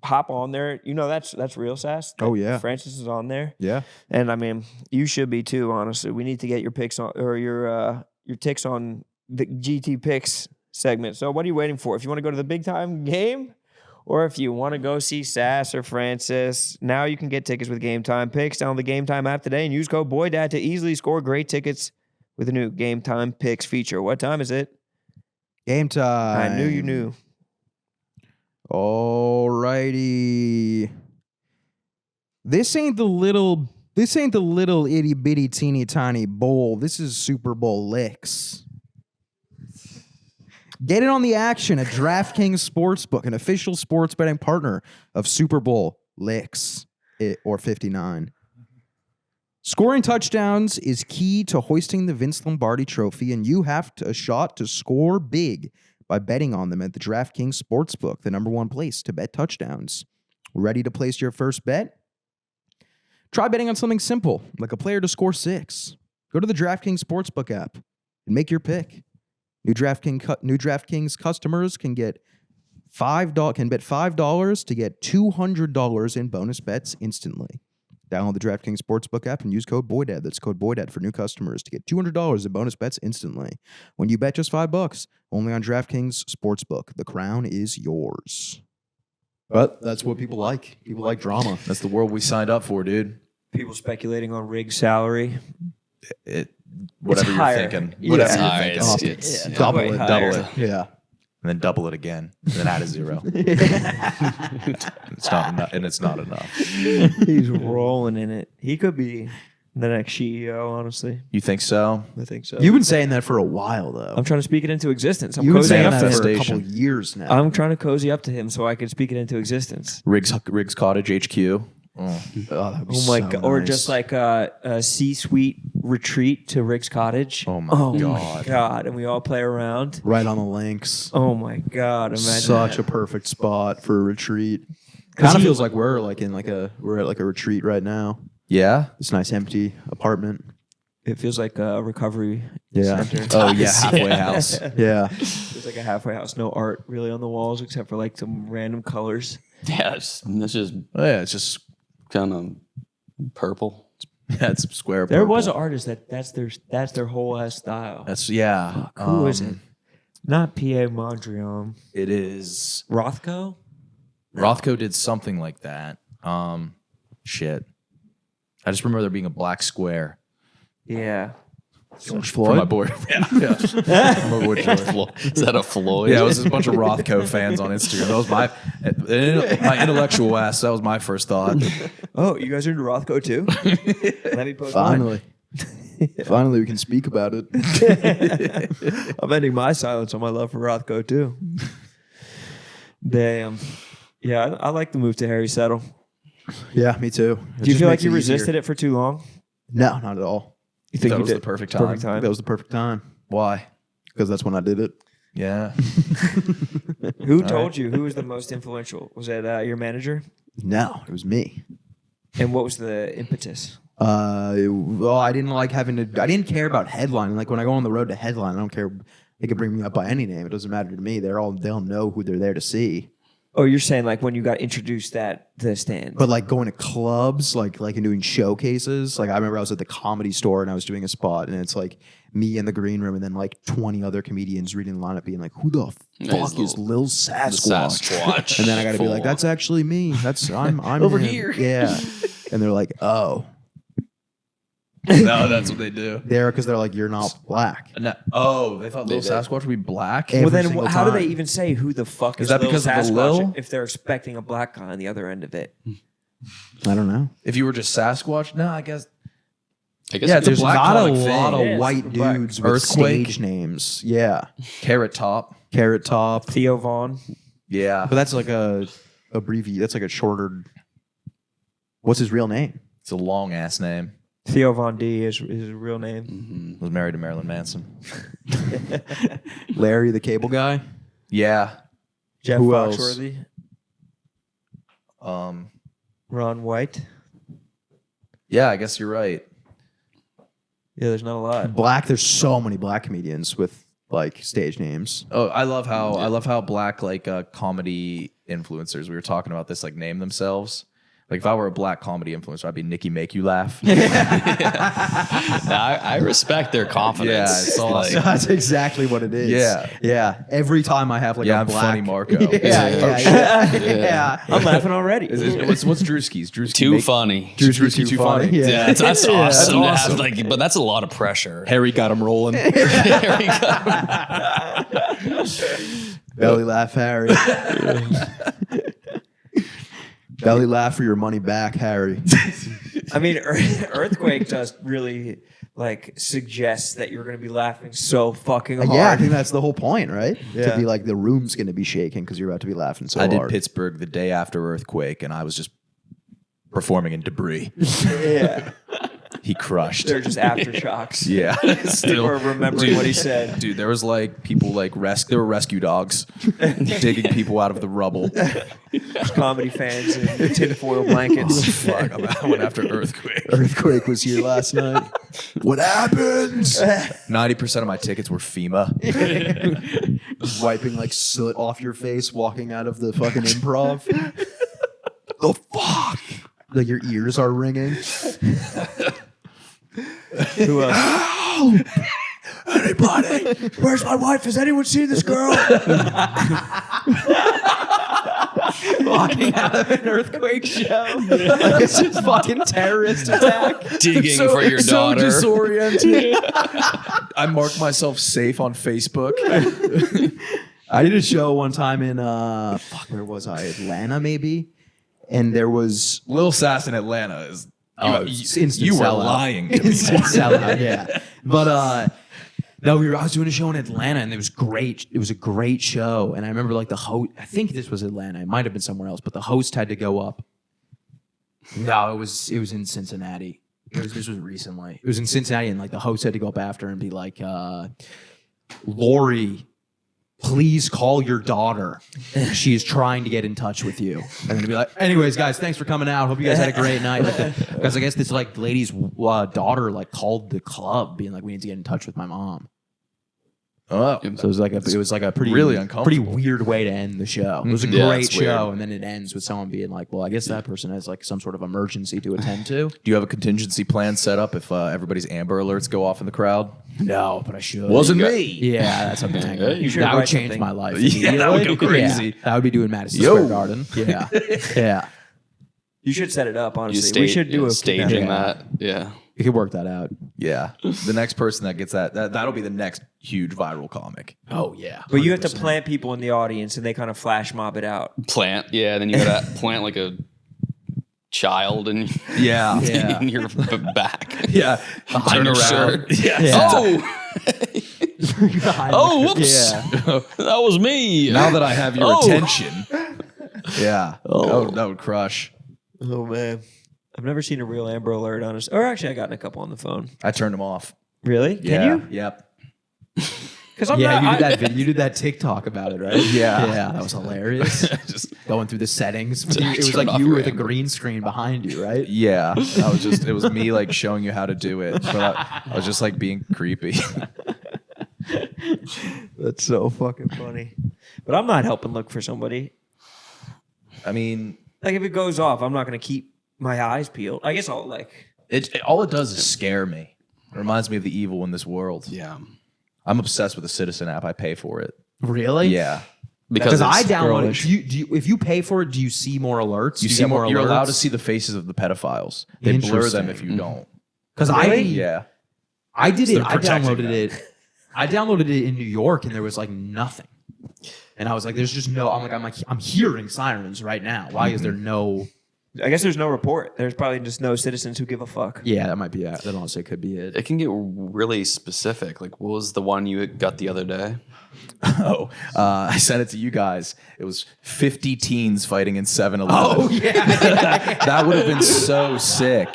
hop on there. That's real Sass. Oh, yeah. Francis is on there. Yeah. And I mean, you should be too, honestly. We need to get your picks on or your ticks on the GT Picks segment. So what are you waiting for? If you want to go to the big time game or if you want to go see Sass or Francis, now you can get tickets with Game Time Picks. Download the Game Time app today and use code BOYDAD to easily score great tickets with the new Game Time Picks feature. What time is it? Game time. I knew you knew. Alrighty. This ain't the little itty bitty teeny tiny bowl. This is Super Bowl licks. Get in on the action at DraftKings Sportsbook, an official sports betting partner of Super Bowl licks or 59. Scoring touchdowns is key to hoisting the Vince Lombardi Trophy, and you have a shot to score big by betting on them at the DraftKings Sportsbook, the #1 place to bet touchdowns. Ready to place your first bet? Try betting on something simple, like a player to score 6. Go to the DraftKings Sportsbook app and make your pick. New DraftKings customers can bet $5 to get $200 in bonus bets instantly. Download the DraftKings Sportsbook app and use code BOYDAD. That's code BOYDAD for new customers to get $200 in bonus bets instantly. When you bet just $5, only on DraftKings Sportsbook. The crown is yours. But that's what people like. People like drama. That's the world we signed up for, dude. People speculating on Rig's salary. Whatever you're higher. thinking. Yeah. Whatever It's you're higher. thinking. It's Double way it. higher. Double it. Yeah. And then double it again. And then add a 0. It's not enough, and it's not enough. He's rolling in it. He could be the next CEO, honestly. You think so? I think so. You've been saying that for a while, though. I'm trying to speak it into existence. I'm You've been cozying saying up to that him. for a couple Station. of years now. I'm trying to cozy up to him so I can speak it into existence. Riggs Cottage HQ. Oh, that'd be Oh my so god! Or nice. just like a C-suite retreat to Rick's Cottage. Oh my God. God! And we all play around. right on the links. Oh my god! Imagine Such that. a perfect spot for a retreat. Kind of feels like we're at a retreat right now. Yeah? This nice empty apartment. It feels like a recovery Yeah. center. Oh, yeah. Halfway house. Yeah. It's like a halfway house. No art really on the walls except for like some random colors. Yeah, it's just Oh, yeah, it's just, kind of purple. yeah, it's square. There purple. was an artist that's their whole ass style. That's, yeah. Who is it? Not P.A. Mondrian. It is Rothko? Rothko did something like that. Shit. I just remember there being a black square. Yeah. George For my boy. Yeah. I remember which one. Is that a Floyd? Yeah, it was just a bunch of Rothko fans on Instagram. That was my intellectual ass. That was my first thought. Oh, you guys are into Rothko too? Let me post Finally. Finally, we can speak about it. I'm ending my silence on my love for Rothko too. Damn. Yeah, I like the move to Harry Settle. Yeah, me too. Do you feel like you resisted it for too long? No, not at all. You think That you was did? the perfect time. Perfect time. That was the perfect time Why? because that's when I did it. Yeah. Who told you? Who was the most influential? Was it your manager? No, it was me. And what was the impetus? Well, I didn't like having to. I didn't care about headlining. Like when I go on the road to headline, I don't care. They could bring me up by any name. It doesn't matter to me. They'll know who they're there to see. Oh, you're saying like when you got introduced at the stand. But like going to clubs, like and doing showcases. Like I remember I was at the Comedy Store and I was doing a spot, and it's like me in the green room, and then like 20 other comedians reading the lineup, being like, "Who the fuck is Lil Sasquatch?" Sasquatch. And then I got to be like, Full "That's actually me. I'm Over him." here. Yeah. And they're like, "Oh, No, that's what they do. there," because they're like, "You're not black." No. Oh, they thought Lil did. Sasquatch would be black? Every well, then single how do time. they even say who the fuck Is is that Lil because of the Sasquatch Lil? if they're expecting a black guy on the other end of it? I don't know. If you were just Sasquatch? No, I guess. I guess Yeah, it it's a There's black not a calling lot thing. of Yes, white black. dudes with Earthquake. stage names. Yeah. Carrot Top. Carrot Top. Theo Vaughn. Yeah. But that's like a abbreviate. That's like a shorter. What's his real name? It's a long ass name. Theo Von D is his real name. Was married to Marilyn Manson. Larry the Cable Guy. Yeah. Jeff Who else? Foxworthy. Um. Ron White. Yeah, I guess you're right. Yeah, there's not a lot. Black. There's so many black comedians with like stage names. Oh, I love how black like comedy influencers. We were talking about this like name themselves. Like if I were a black comedy influencer, I'd be Nikki Make You Laugh. I respect their confidence. Yeah, it's awesome. Like, That's exactly what it is. Yeah. Yeah. Every time I have like Yeah, a I'm black. funny Marco. Yeah. I'm laughing already. What's Drewski's? Drewski too make- funny. Drewski too funny. Yeah. Yeah, that's awesome. That's To have, awesome. like, but that's a lot of pressure. Harry got him rolling. Belly laugh, Harry. Belly laugh for your money back, Harry. I mean, Earthquake does really like suggest that you're going to be laughing so fucking hard. Yeah, I think that's the whole point, right? Yeah. To be like the room's going to be shaking because you're about to be laughing so I did hard. Pittsburgh the day after Earthquake, and I was just performing in debris. Yeah. He crushed. They're just aftershocks. Yeah. People are remembering what he said. Dude, there was like people like there were rescue dogs digging people out of the rubble. Comedy fans in tinfoil blankets. Fuck, I went after Earthquake. Earthquake was here last night. What happens? 90% of my tickets were FEMA. Wiping like soot off your face, walking out of the fucking improv. The fuck? Like your ears are ringing. Who else? Help! Anybody? Where's my wife? Has anyone seen this girl? Walking out of an earthquake show. Like it's a fucking terrorist attack. Digging for your daughter. disoriented. I marked myself safe on Facebook. I did a show one time in where was I? Atlanta, maybe. And there was Lil Sass in Atlanta is. it's instant You were sellout. lying to me. Instant sellout, yeah. But no, I was doing a show in Atlanta, and it was great. It was a great show, and I remember like the host. I think this was Atlanta. It might have been somewhere else, but the host had to go up. No, it was in Cincinnati. This was recently. It was in Cincinnati, and like the host had to go up after and be like, "Lori, please call your daughter. She is trying to get in touch with you." And then to be like, "Anyways, guys, thanks for coming out. Hope you guys had a great night." Because I guess this like lady's daughter like called the club, being like, "We need to get in touch with my mom." Oh, So it was like a pretty Really uncomfortable. pretty weird way to end the show. It was a Yeah, great it's weird. show, and then it ends with someone being like, "Well, I guess that person has like some sort of emergency to attend to." do you have a contingency plan set up if everybody's Amber Alerts go off in the crowd? No, but I should. Wasn't me. Yeah, that's a banger. You should That would write change something. my life. Yeah, that would go immediately. crazy. Yeah, that would be doing Madison Yo. Square Garden. Yeah, yeah. You should set it up. You Honestly, we should do a staging kidnapping. that. Yeah. You could work that out. Yeah. The next person that gets that'll be the next huge viral comic. Oh yeah, But you have to plant people in the audience, and they kind of flash mob it out. Plant. Yeah. And then you gotta plant like a child in, Yeah. Yeah. in your back. Yeah. Turn Turn around. around. Yeah. Yeah. Oh, oh, whoops. Yeah. That was me. Now that I have your Oh. attention. Yeah. That would crush. Oh man, I've never seen a real Amber Alert on us. Or actually, I gotten a couple on the phone. I turned them off. Really? Yeah. Can you? Yep. Because I'm Yeah, not. you did that. You did that TikTok about it, right? Yeah. yeah, that was hilarious. Just Going through the settings, it was Turn like off you your with a Amber. green screen behind you, right? yeah. It was me like showing you how to do it. But I was just like being creepy. That's so fucking funny. But I'm not helping look for somebody. I mean, Like if it goes off, I'm not going to keep my eyes peeled. I guess I'll like. all it does is scare me. It reminds me of the evil in this world. Yeah. I'm obsessed with the Citizen app. I pay for it. Really? Yeah. Because I it's downloaded. girlish. Do you, if you pay for it, do you see more alerts? You Do see get more. You're allowed to alerts? see the faces of the pedophiles. They blur them if you don't. Because Yeah. I did it. they're I protecting downloaded them. it. I downloaded it in New York, and there was like nothing. And I was like, "There's just no." I'm hearing sirens right now. Why is there no? I guess there's no report. There's probably just no citizens who give a fuck. Yeah, that might be it. That honestly could be it. It can get really specific. Like, what was the one you got the other day? Oh, I sent it to you guys. It was 50 teens fighting in 7-Eleven. Oh yeah, That would have been so sick.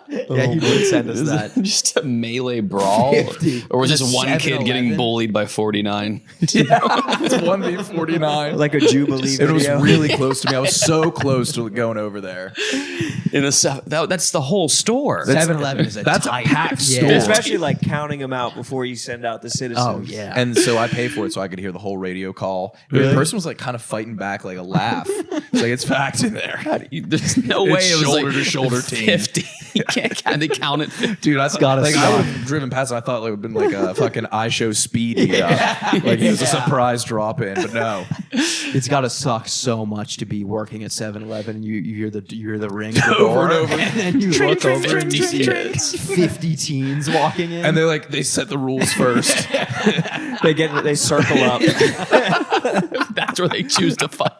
yeah. You did send us that. Just a melee brawl? 50. Or was this Just one kid getting 7-Eleven? bullied by 49? It's 1v49. Like a Jubilee It was video. really close to me. I was so close to going over there. In a that's the whole store. 7-Eleven is a That's a tight, packed yeah. store. Especially like counting them out before you send out the citizens. Oh yeah. And so I pay for it so I could hear the whole radio call. The person was like kind of fighting back like a laugh. It's like it's packed in there. There's no way It's it was shoulder like to shoulder team. 50. You can't count. They count it. 50. Dude, I gotta like I suck. would have driven past and I thought like it would have been like a fucking iShow speed meetup. Like it was a surprise drop in, but no. It's got to suck so much to be working at 7-Eleven and you hear the ring at the Over door, and over. and then you look over and you see kids. 50 teens walking in. And they set the rules first. They circle up. That's where they choose to fight.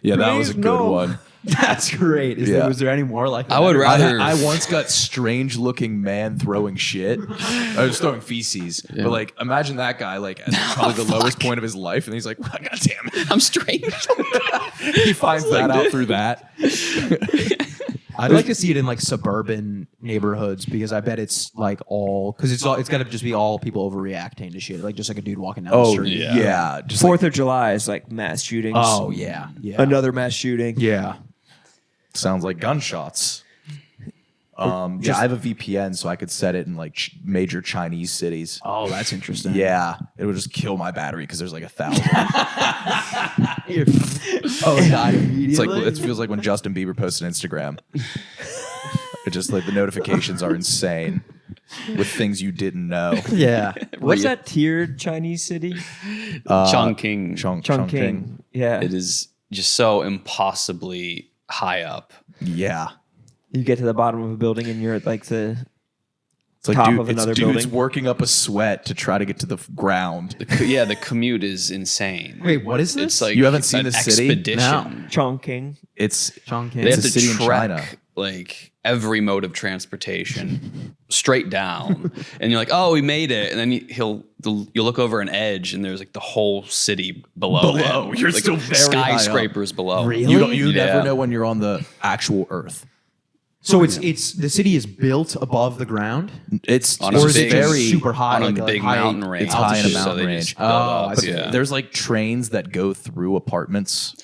Yeah, that was a Please, good no. one. That's great. Yeah. Was there any more like that? I would rather. I once got strange looking man throwing shit. I was throwing feces. But like imagine that guy like at probably the lowest point of his life and he's like, God damn it. I'm strange. He finds that out through that. I'd like to see it in like suburban neighborhoods because I bet it's like because it's got to just be all people overreacting to shit. Like just like a dude walking down the Oh street. yeah. Just like, 4th of July is like mass shootings. Oh yeah. Another mass shooting. Yeah. sounds like gunshots. Yeah, I have a VPN so I could set it in like major Chinese cities. Oh, that's interesting. Yeah, it would just kill my battery because there's like 1,000. Die immediately. It's like it feels like when Justin Bieber posts an Instagram. It just like the notifications are insane with things you didn't know. yeah. What's that tiered Chinese city? Chongqing. Chongqing. Yeah. It is just so impossibly high up. Yeah, You get to the bottom of a building and you're at like the it's like top of another it's dudes building. working up a sweat to try to get to the ground. Yeah, the commute is insane. Wait, what is this? It's like You haven't seen an the city? expedition. Chongqing. It's Chongqing. They It's have a to city in China. trek like every mode of transportation straight down, and you're like, "Oh, we made it!" And then you look over an edge, and there's like the whole city below. him. You're like still very high up. skyscrapers below. Really? You Yeah. never know when you're on the actual Earth. So it's the city is built above the ground, It's On a or is it big- just very super high? on a like big high mountain range. It's high in a altitude? mountain So they range. just build up, I see. yeah. There's like trains that go through apartments.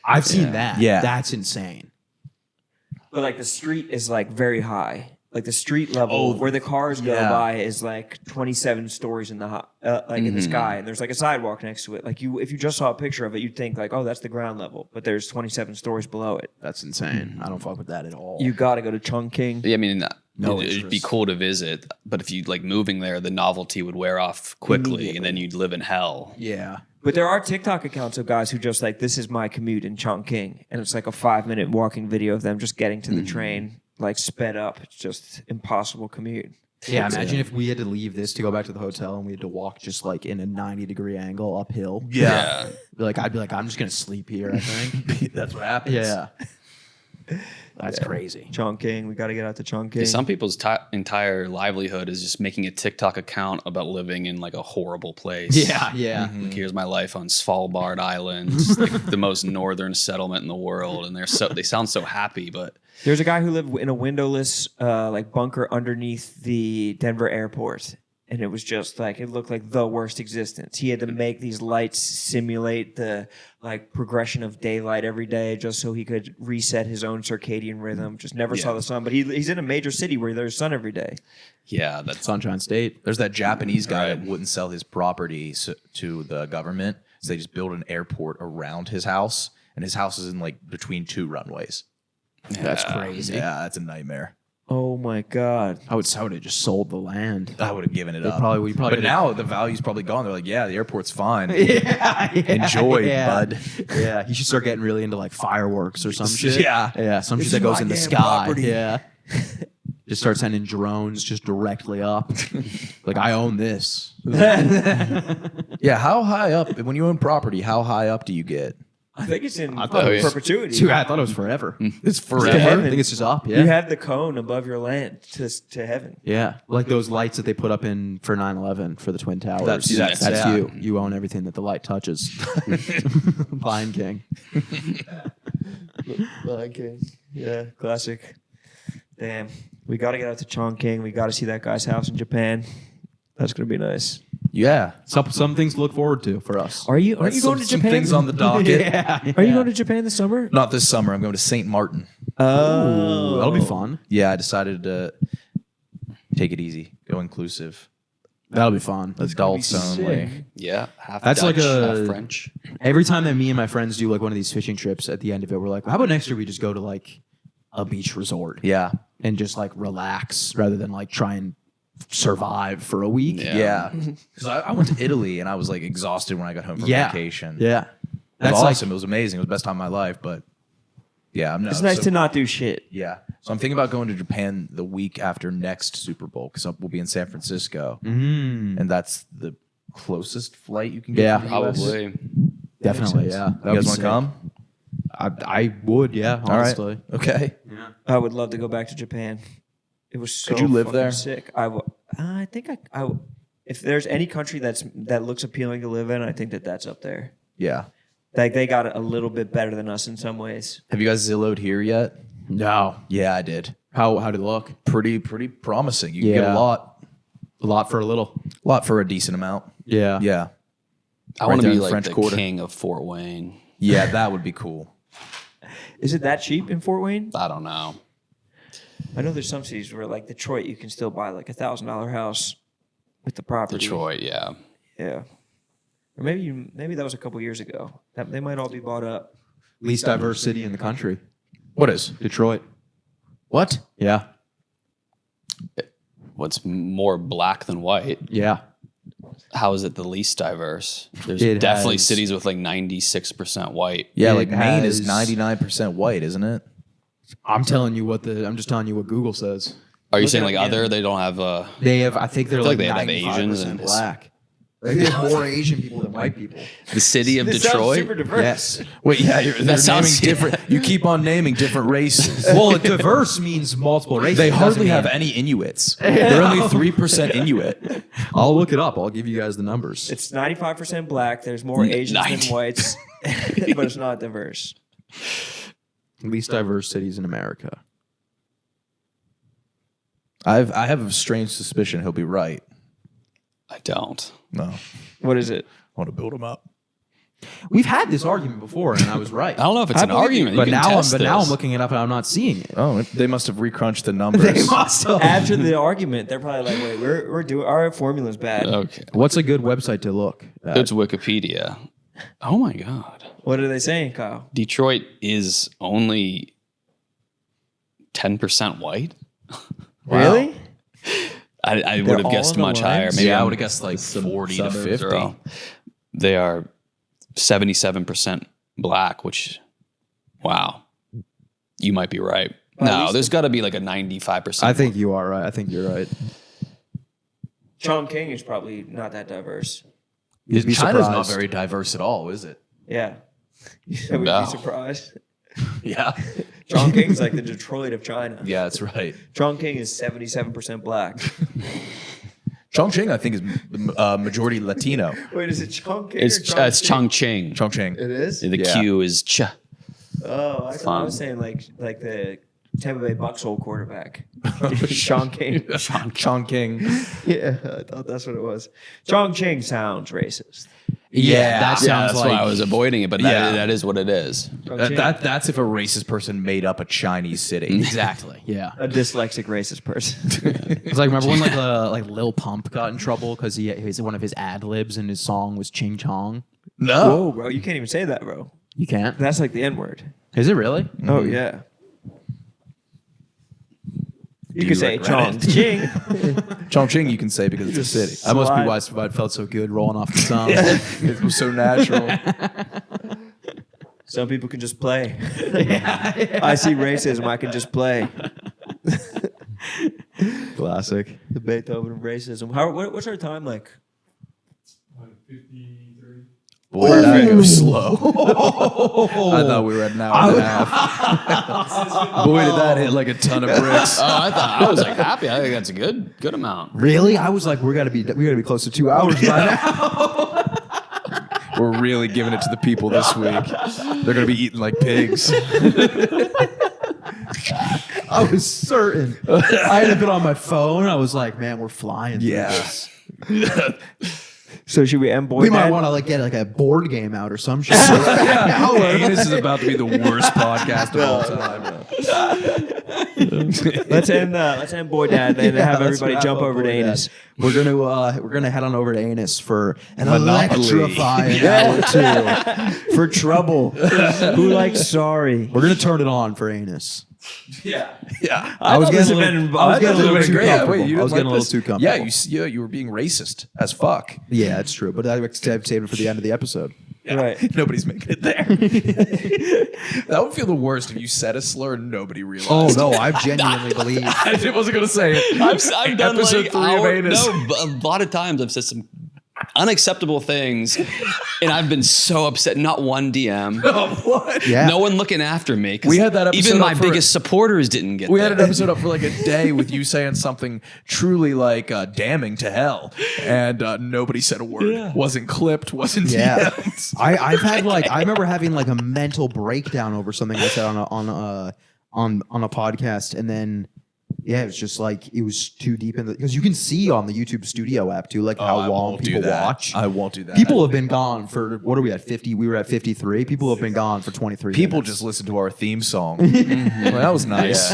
I've seen that. Yeah. That's insane. But like the street is like very high. like the street level where the cars go by is like 27 stories in the in the sky, and there's like a sidewalk next to it. Like if you just saw a picture of it, you'd think like, oh, that's the ground level, but there's 27 stories below it. That's insane. I don't fuck with that at all. You got to go to Chongqing. Yeah, I mean, No it'd be interest. cool to visit, but if you like moving there, the novelty would wear off quickly, and then you'd live in hell. Yeah. But there are TikTok accounts of guys who just like, this is my commute in Chongqing, and it's like a 5-minute walking video of them just getting to the train, like sped up. It's just impossible commute. Yeah, imagine if we had to leave this to go back to the hotel and we had to walk just like in a 90-degree angle uphill. Yeah. I'd be like, I'm just gonna sleep here, I think. That's what happens. Yeah. That's crazy. Chongqing, we got to get out to Chongqing. Yeah, some people's entire livelihood is just making a TikTok account about living in like a horrible place. Yeah. Like, here's my life on Svalbard Island, it's like the most northern settlement in the world, and they sound so happy, but There's a guy who lived in a windowless like bunker underneath the Denver airport, and it was just like, it looked like the worst existence. He had to make these lights simulate the like progression of daylight every day just so he could reset his own circadian rhythm. Just never saw the sun, but he's in a major city where there's sun every day. yeah, that's Sunshine State. There's that Japanese guy Right. that wouldn't sell his property to the government, so they just built an airport around his house, and his house is in like between 2 runways. That's crazy. Yeah, that's a nightmare. Oh my God. I would have just sold the land. I would have given it up. we probably but now the value's probably gone. They're like, yeah, the airport's fine. yeah. Enjoy, bud. Yeah. You should start getting really into like fireworks or some shit. Yeah. Yeah. Some This shit that is goes my in the damn sky. property. Yeah. Just start sending drones just directly up. Like, I own this. Yeah, how high up, when you own property, how high up do you get? I think it's in thought it was- perpetuity. Dude, I thought it was forever. It's To forever. heaven. I think it's just up. You Yeah. have the cone above your land to heaven. Yeah. Like those lights that they put up in for 9/11 for the Twin Towers. That's That's yeah. you. You own everything that the light touches. Lion King. Okay. Yeah, classic. Damn. We got to get out to Chongqing. We got to see that guy's house in Japan. That's going to be nice. Yeah. Some things to look forward to for us. Aren't you going to Some Japan? things on the docket. Yeah. Are you going to Japan this summer? Not this summer. I'm going to St. Martin. Oh. That'll be fun. Yeah, I decided to take it easy, go inclusive. That'll be fun. Adults sick. only. yeah, half That's Dutch, like a- half French. Every time that me and my friends do like one of these fishing trips, at the end of it, we're like, how about next year we just go to like a beach resort Yeah. and just like relax rather than like try and survive for a week? Yeah. Yeah. Because I went to Italy and I was like exhausted when I got home from Yeah. vacation. Yeah. It was That's like awesome. It was amazing. It was the best time of my life. But yeah, It's nice to not do shit. Yeah. So I'm thinking about going to Japan the week after next Super Bowl because we'll be in San Francisco. And that's the closest flight you can get. Yeah. from the US. Probably. definitely, yeah. You guys want to come? I would, yeah, All right. honestly. Okay. I would love to go back to Japan. It was so Could you live fucking there? sick. I think if there's any country that looks appealing to live in, I think that's up there. Yeah. Like they got it a little bit better than us in some ways. Have you guys Zillowed here yet? No. Yeah, I did. How did it look? Pretty promising. You can get Yeah. a lot. A lot for a little. A lot for a decent amount. Yeah. Yeah. I Right want to there be in the like French the Quarter. king of Fort Wayne. Yeah, that would be cool. Is it that cheap in Fort Wayne? I don't know. I know there's some cities where like Detroit, you can still buy like $1,000 house with the property. Detroit, yeah. Yeah. Or maybe that was a couple years ago. They might all be bought up. Least diverse city in the country. What is? Detroit. What? Yeah. What's more black than white? Yeah. How is it the least diverse? There's It definitely has- cities with like 96% white. Yeah, It like Maine is has- 99% white, isn't it? I'm telling you I'm just telling you what Google says. Are you Look saying it like up, other? yeah. They don't have They have, I think they're feel like, like they have 95% Asians and- black. They have more Asian people than white people. the city of This sounds Detroit. super diverse. Yes. Wait, yeah, they're sounds- naming different. You keep on naming different races. Well, diverse means multiple races. They It hardly doesn't have mean- any Inuits. They're only 3% Inuit. I'll look it up. I'll give you guys the numbers. It's 95% black. There's more Asians 90. than whites, but it's not diverse. Least diverse cities in America. I have a strange suspicion he'll be right. I don't. No, I What is it? want to build him up. We've had this argument before, and I was right. I don't know if it's an argument, but you can now test I'm this. looking it up and I'm not seeing it. Oh, they must have recrunched the numbers. They must have. After the argument, they're probably like, "Wait, we're doing our formula's bad." Okay, What's a good website to look at? it's Wikipedia. Oh my God, What are they saying, Kyle? Detroit is only 10% white. Really? I would have all guessed on the much higher. lines? Maybe Yeah, I I'm- would have guessed like 40 to suburbs 50. are all- They are 77% black, which, wow, you might be right. No, there's got to be like a 95%. I think you are right. I think you're right. Chongqing is probably not that diverse. You'd be China's not surprised. very diverse at all, is it? Yeah. I would No. be surprised. Yeah. Chongqing's like the Detroit of China. Yeah, that's right. Chongqing is 77% black. Chongqing, I think, is majority Latino. Wait, is it Chongqing it's Chongqing. Chongqing. It is? The Yeah. Q is ch. Oh, I thought I was saying like the Tampa Bay Bucks old quarterback. Chongqing. Chongqing. Yeah, I thought that's what it was. Chongqing sounds racist. Yeah, that sounds that's like why I was avoiding it, but Yeah. that is what it is. Chongqing. That's if a racist person made up a Chinese city. exactly. Yeah. A dyslexic racist person. It's like remember when like Lil Pump got in trouble because one of his ad libs in his song was Ching Chong. No. Whoa, bro, you can't even say that, bro. You can't. That's like the N word. Is it really? Oh yeah. You Do can you say regret it? Chongqing. Chongqing you can say because it's a city. That must be Slide. why Survive felt so good rolling off the tongue. It was so natural. Some people can just play. I see racism. I can just play. Classic. The Beethoven of racism. What's our time like? Boy, did that go slow. I thought we were at an hour and a half. Boy, did that hit like a ton of bricks. Oh, I was like happy. I think that's a good amount. Really? I was like, we gotta be close to 2 hours by now. We're really giving it to the people this week. They're going to be eating like pigs. I was certain. I had it been on my phone. I was like, man, we're flying. through Yeah. this. So should we end boy? We might Dad? want to like get like a board game out or some shit. Anus is about to be the worst podcast of all time. Let's end boy dad and Yeah, have let's everybody wrap jump up over to Boy Dad. anus. We're gonna head on over to Anus for an Monopoly. electrifying hour two. For trouble. Who likes sorry? We're gonna turn it on for Anus. Yeah. I was thought getting this a had little, been- I was I getting a thought little this too had been comfortable. Wait, you I was didn't getting a like little this? too comfortable. Yeah, you were being racist as fuck. Yeah, it's true. But I've saved it for the end of the episode. Right. Nobody's making it there. That would feel the worst if you said a slur and nobody Oh realized. no, I genuinely believe. I wasn't going to say it. I've done Episode like 3 of Anus. a lot of times I've said some unacceptable things, and I've been so upset. Not one DM, What? Yeah. no one looking after me. 'cause We had that episode even my up for- biggest supporters didn't get. We that. had an episode up for like a day with you saying something truly like damning to hell, and nobody said a word. Wasn't clipped. Wasn't Yeah, DM'd. I've had like I remember having like a mental breakdown over something I said on a podcast, and then yeah, it was just like it was too deep in the because you can see on the YouTube Studio app too, like I how long won't do people that. watch. I won't do that. People have been gone for what are we at 50? We were at 53. People have been gone for 23. People minutes. just listen to our theme song. Well, that was nice.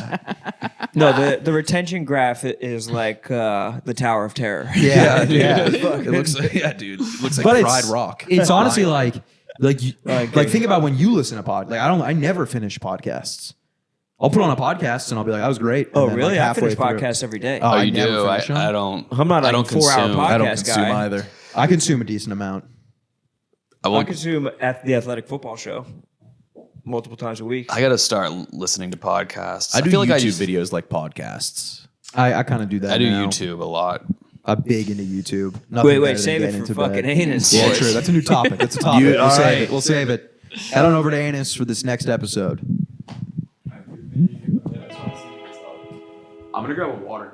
No, the retention graph is like the Tower of Terror. yeah, dude. yeah. It looks like dude. It looks like But Pride it's Rock. It's honestly like you, Like, like think about when you listen to I never finish podcasts. I'll put on a podcast and I'll be like, that was great. Oh, And then, really? like, I halfway finish through- podcasts every day. Oh, Oh, I you never do? finish them. I don't. I'm not I like don't a 4-hour consume. podcast I don't consume guy. either. I consume a decent amount. I I won't. consume at the athletic football show multiple times a week. I got to start listening to podcasts. I do feel like YouTube I just, videos like podcasts. I kind of do that. I do now. YouTube a lot. I'm big into YouTube. Nothing better Wait, than save it getting for into bed. fucking anus. Yeah, true. That's a new topic. That's a topic. You- we'll all save right. it. We'll save it. Head on over to Anus for this next episode. I'm gonna grab a water.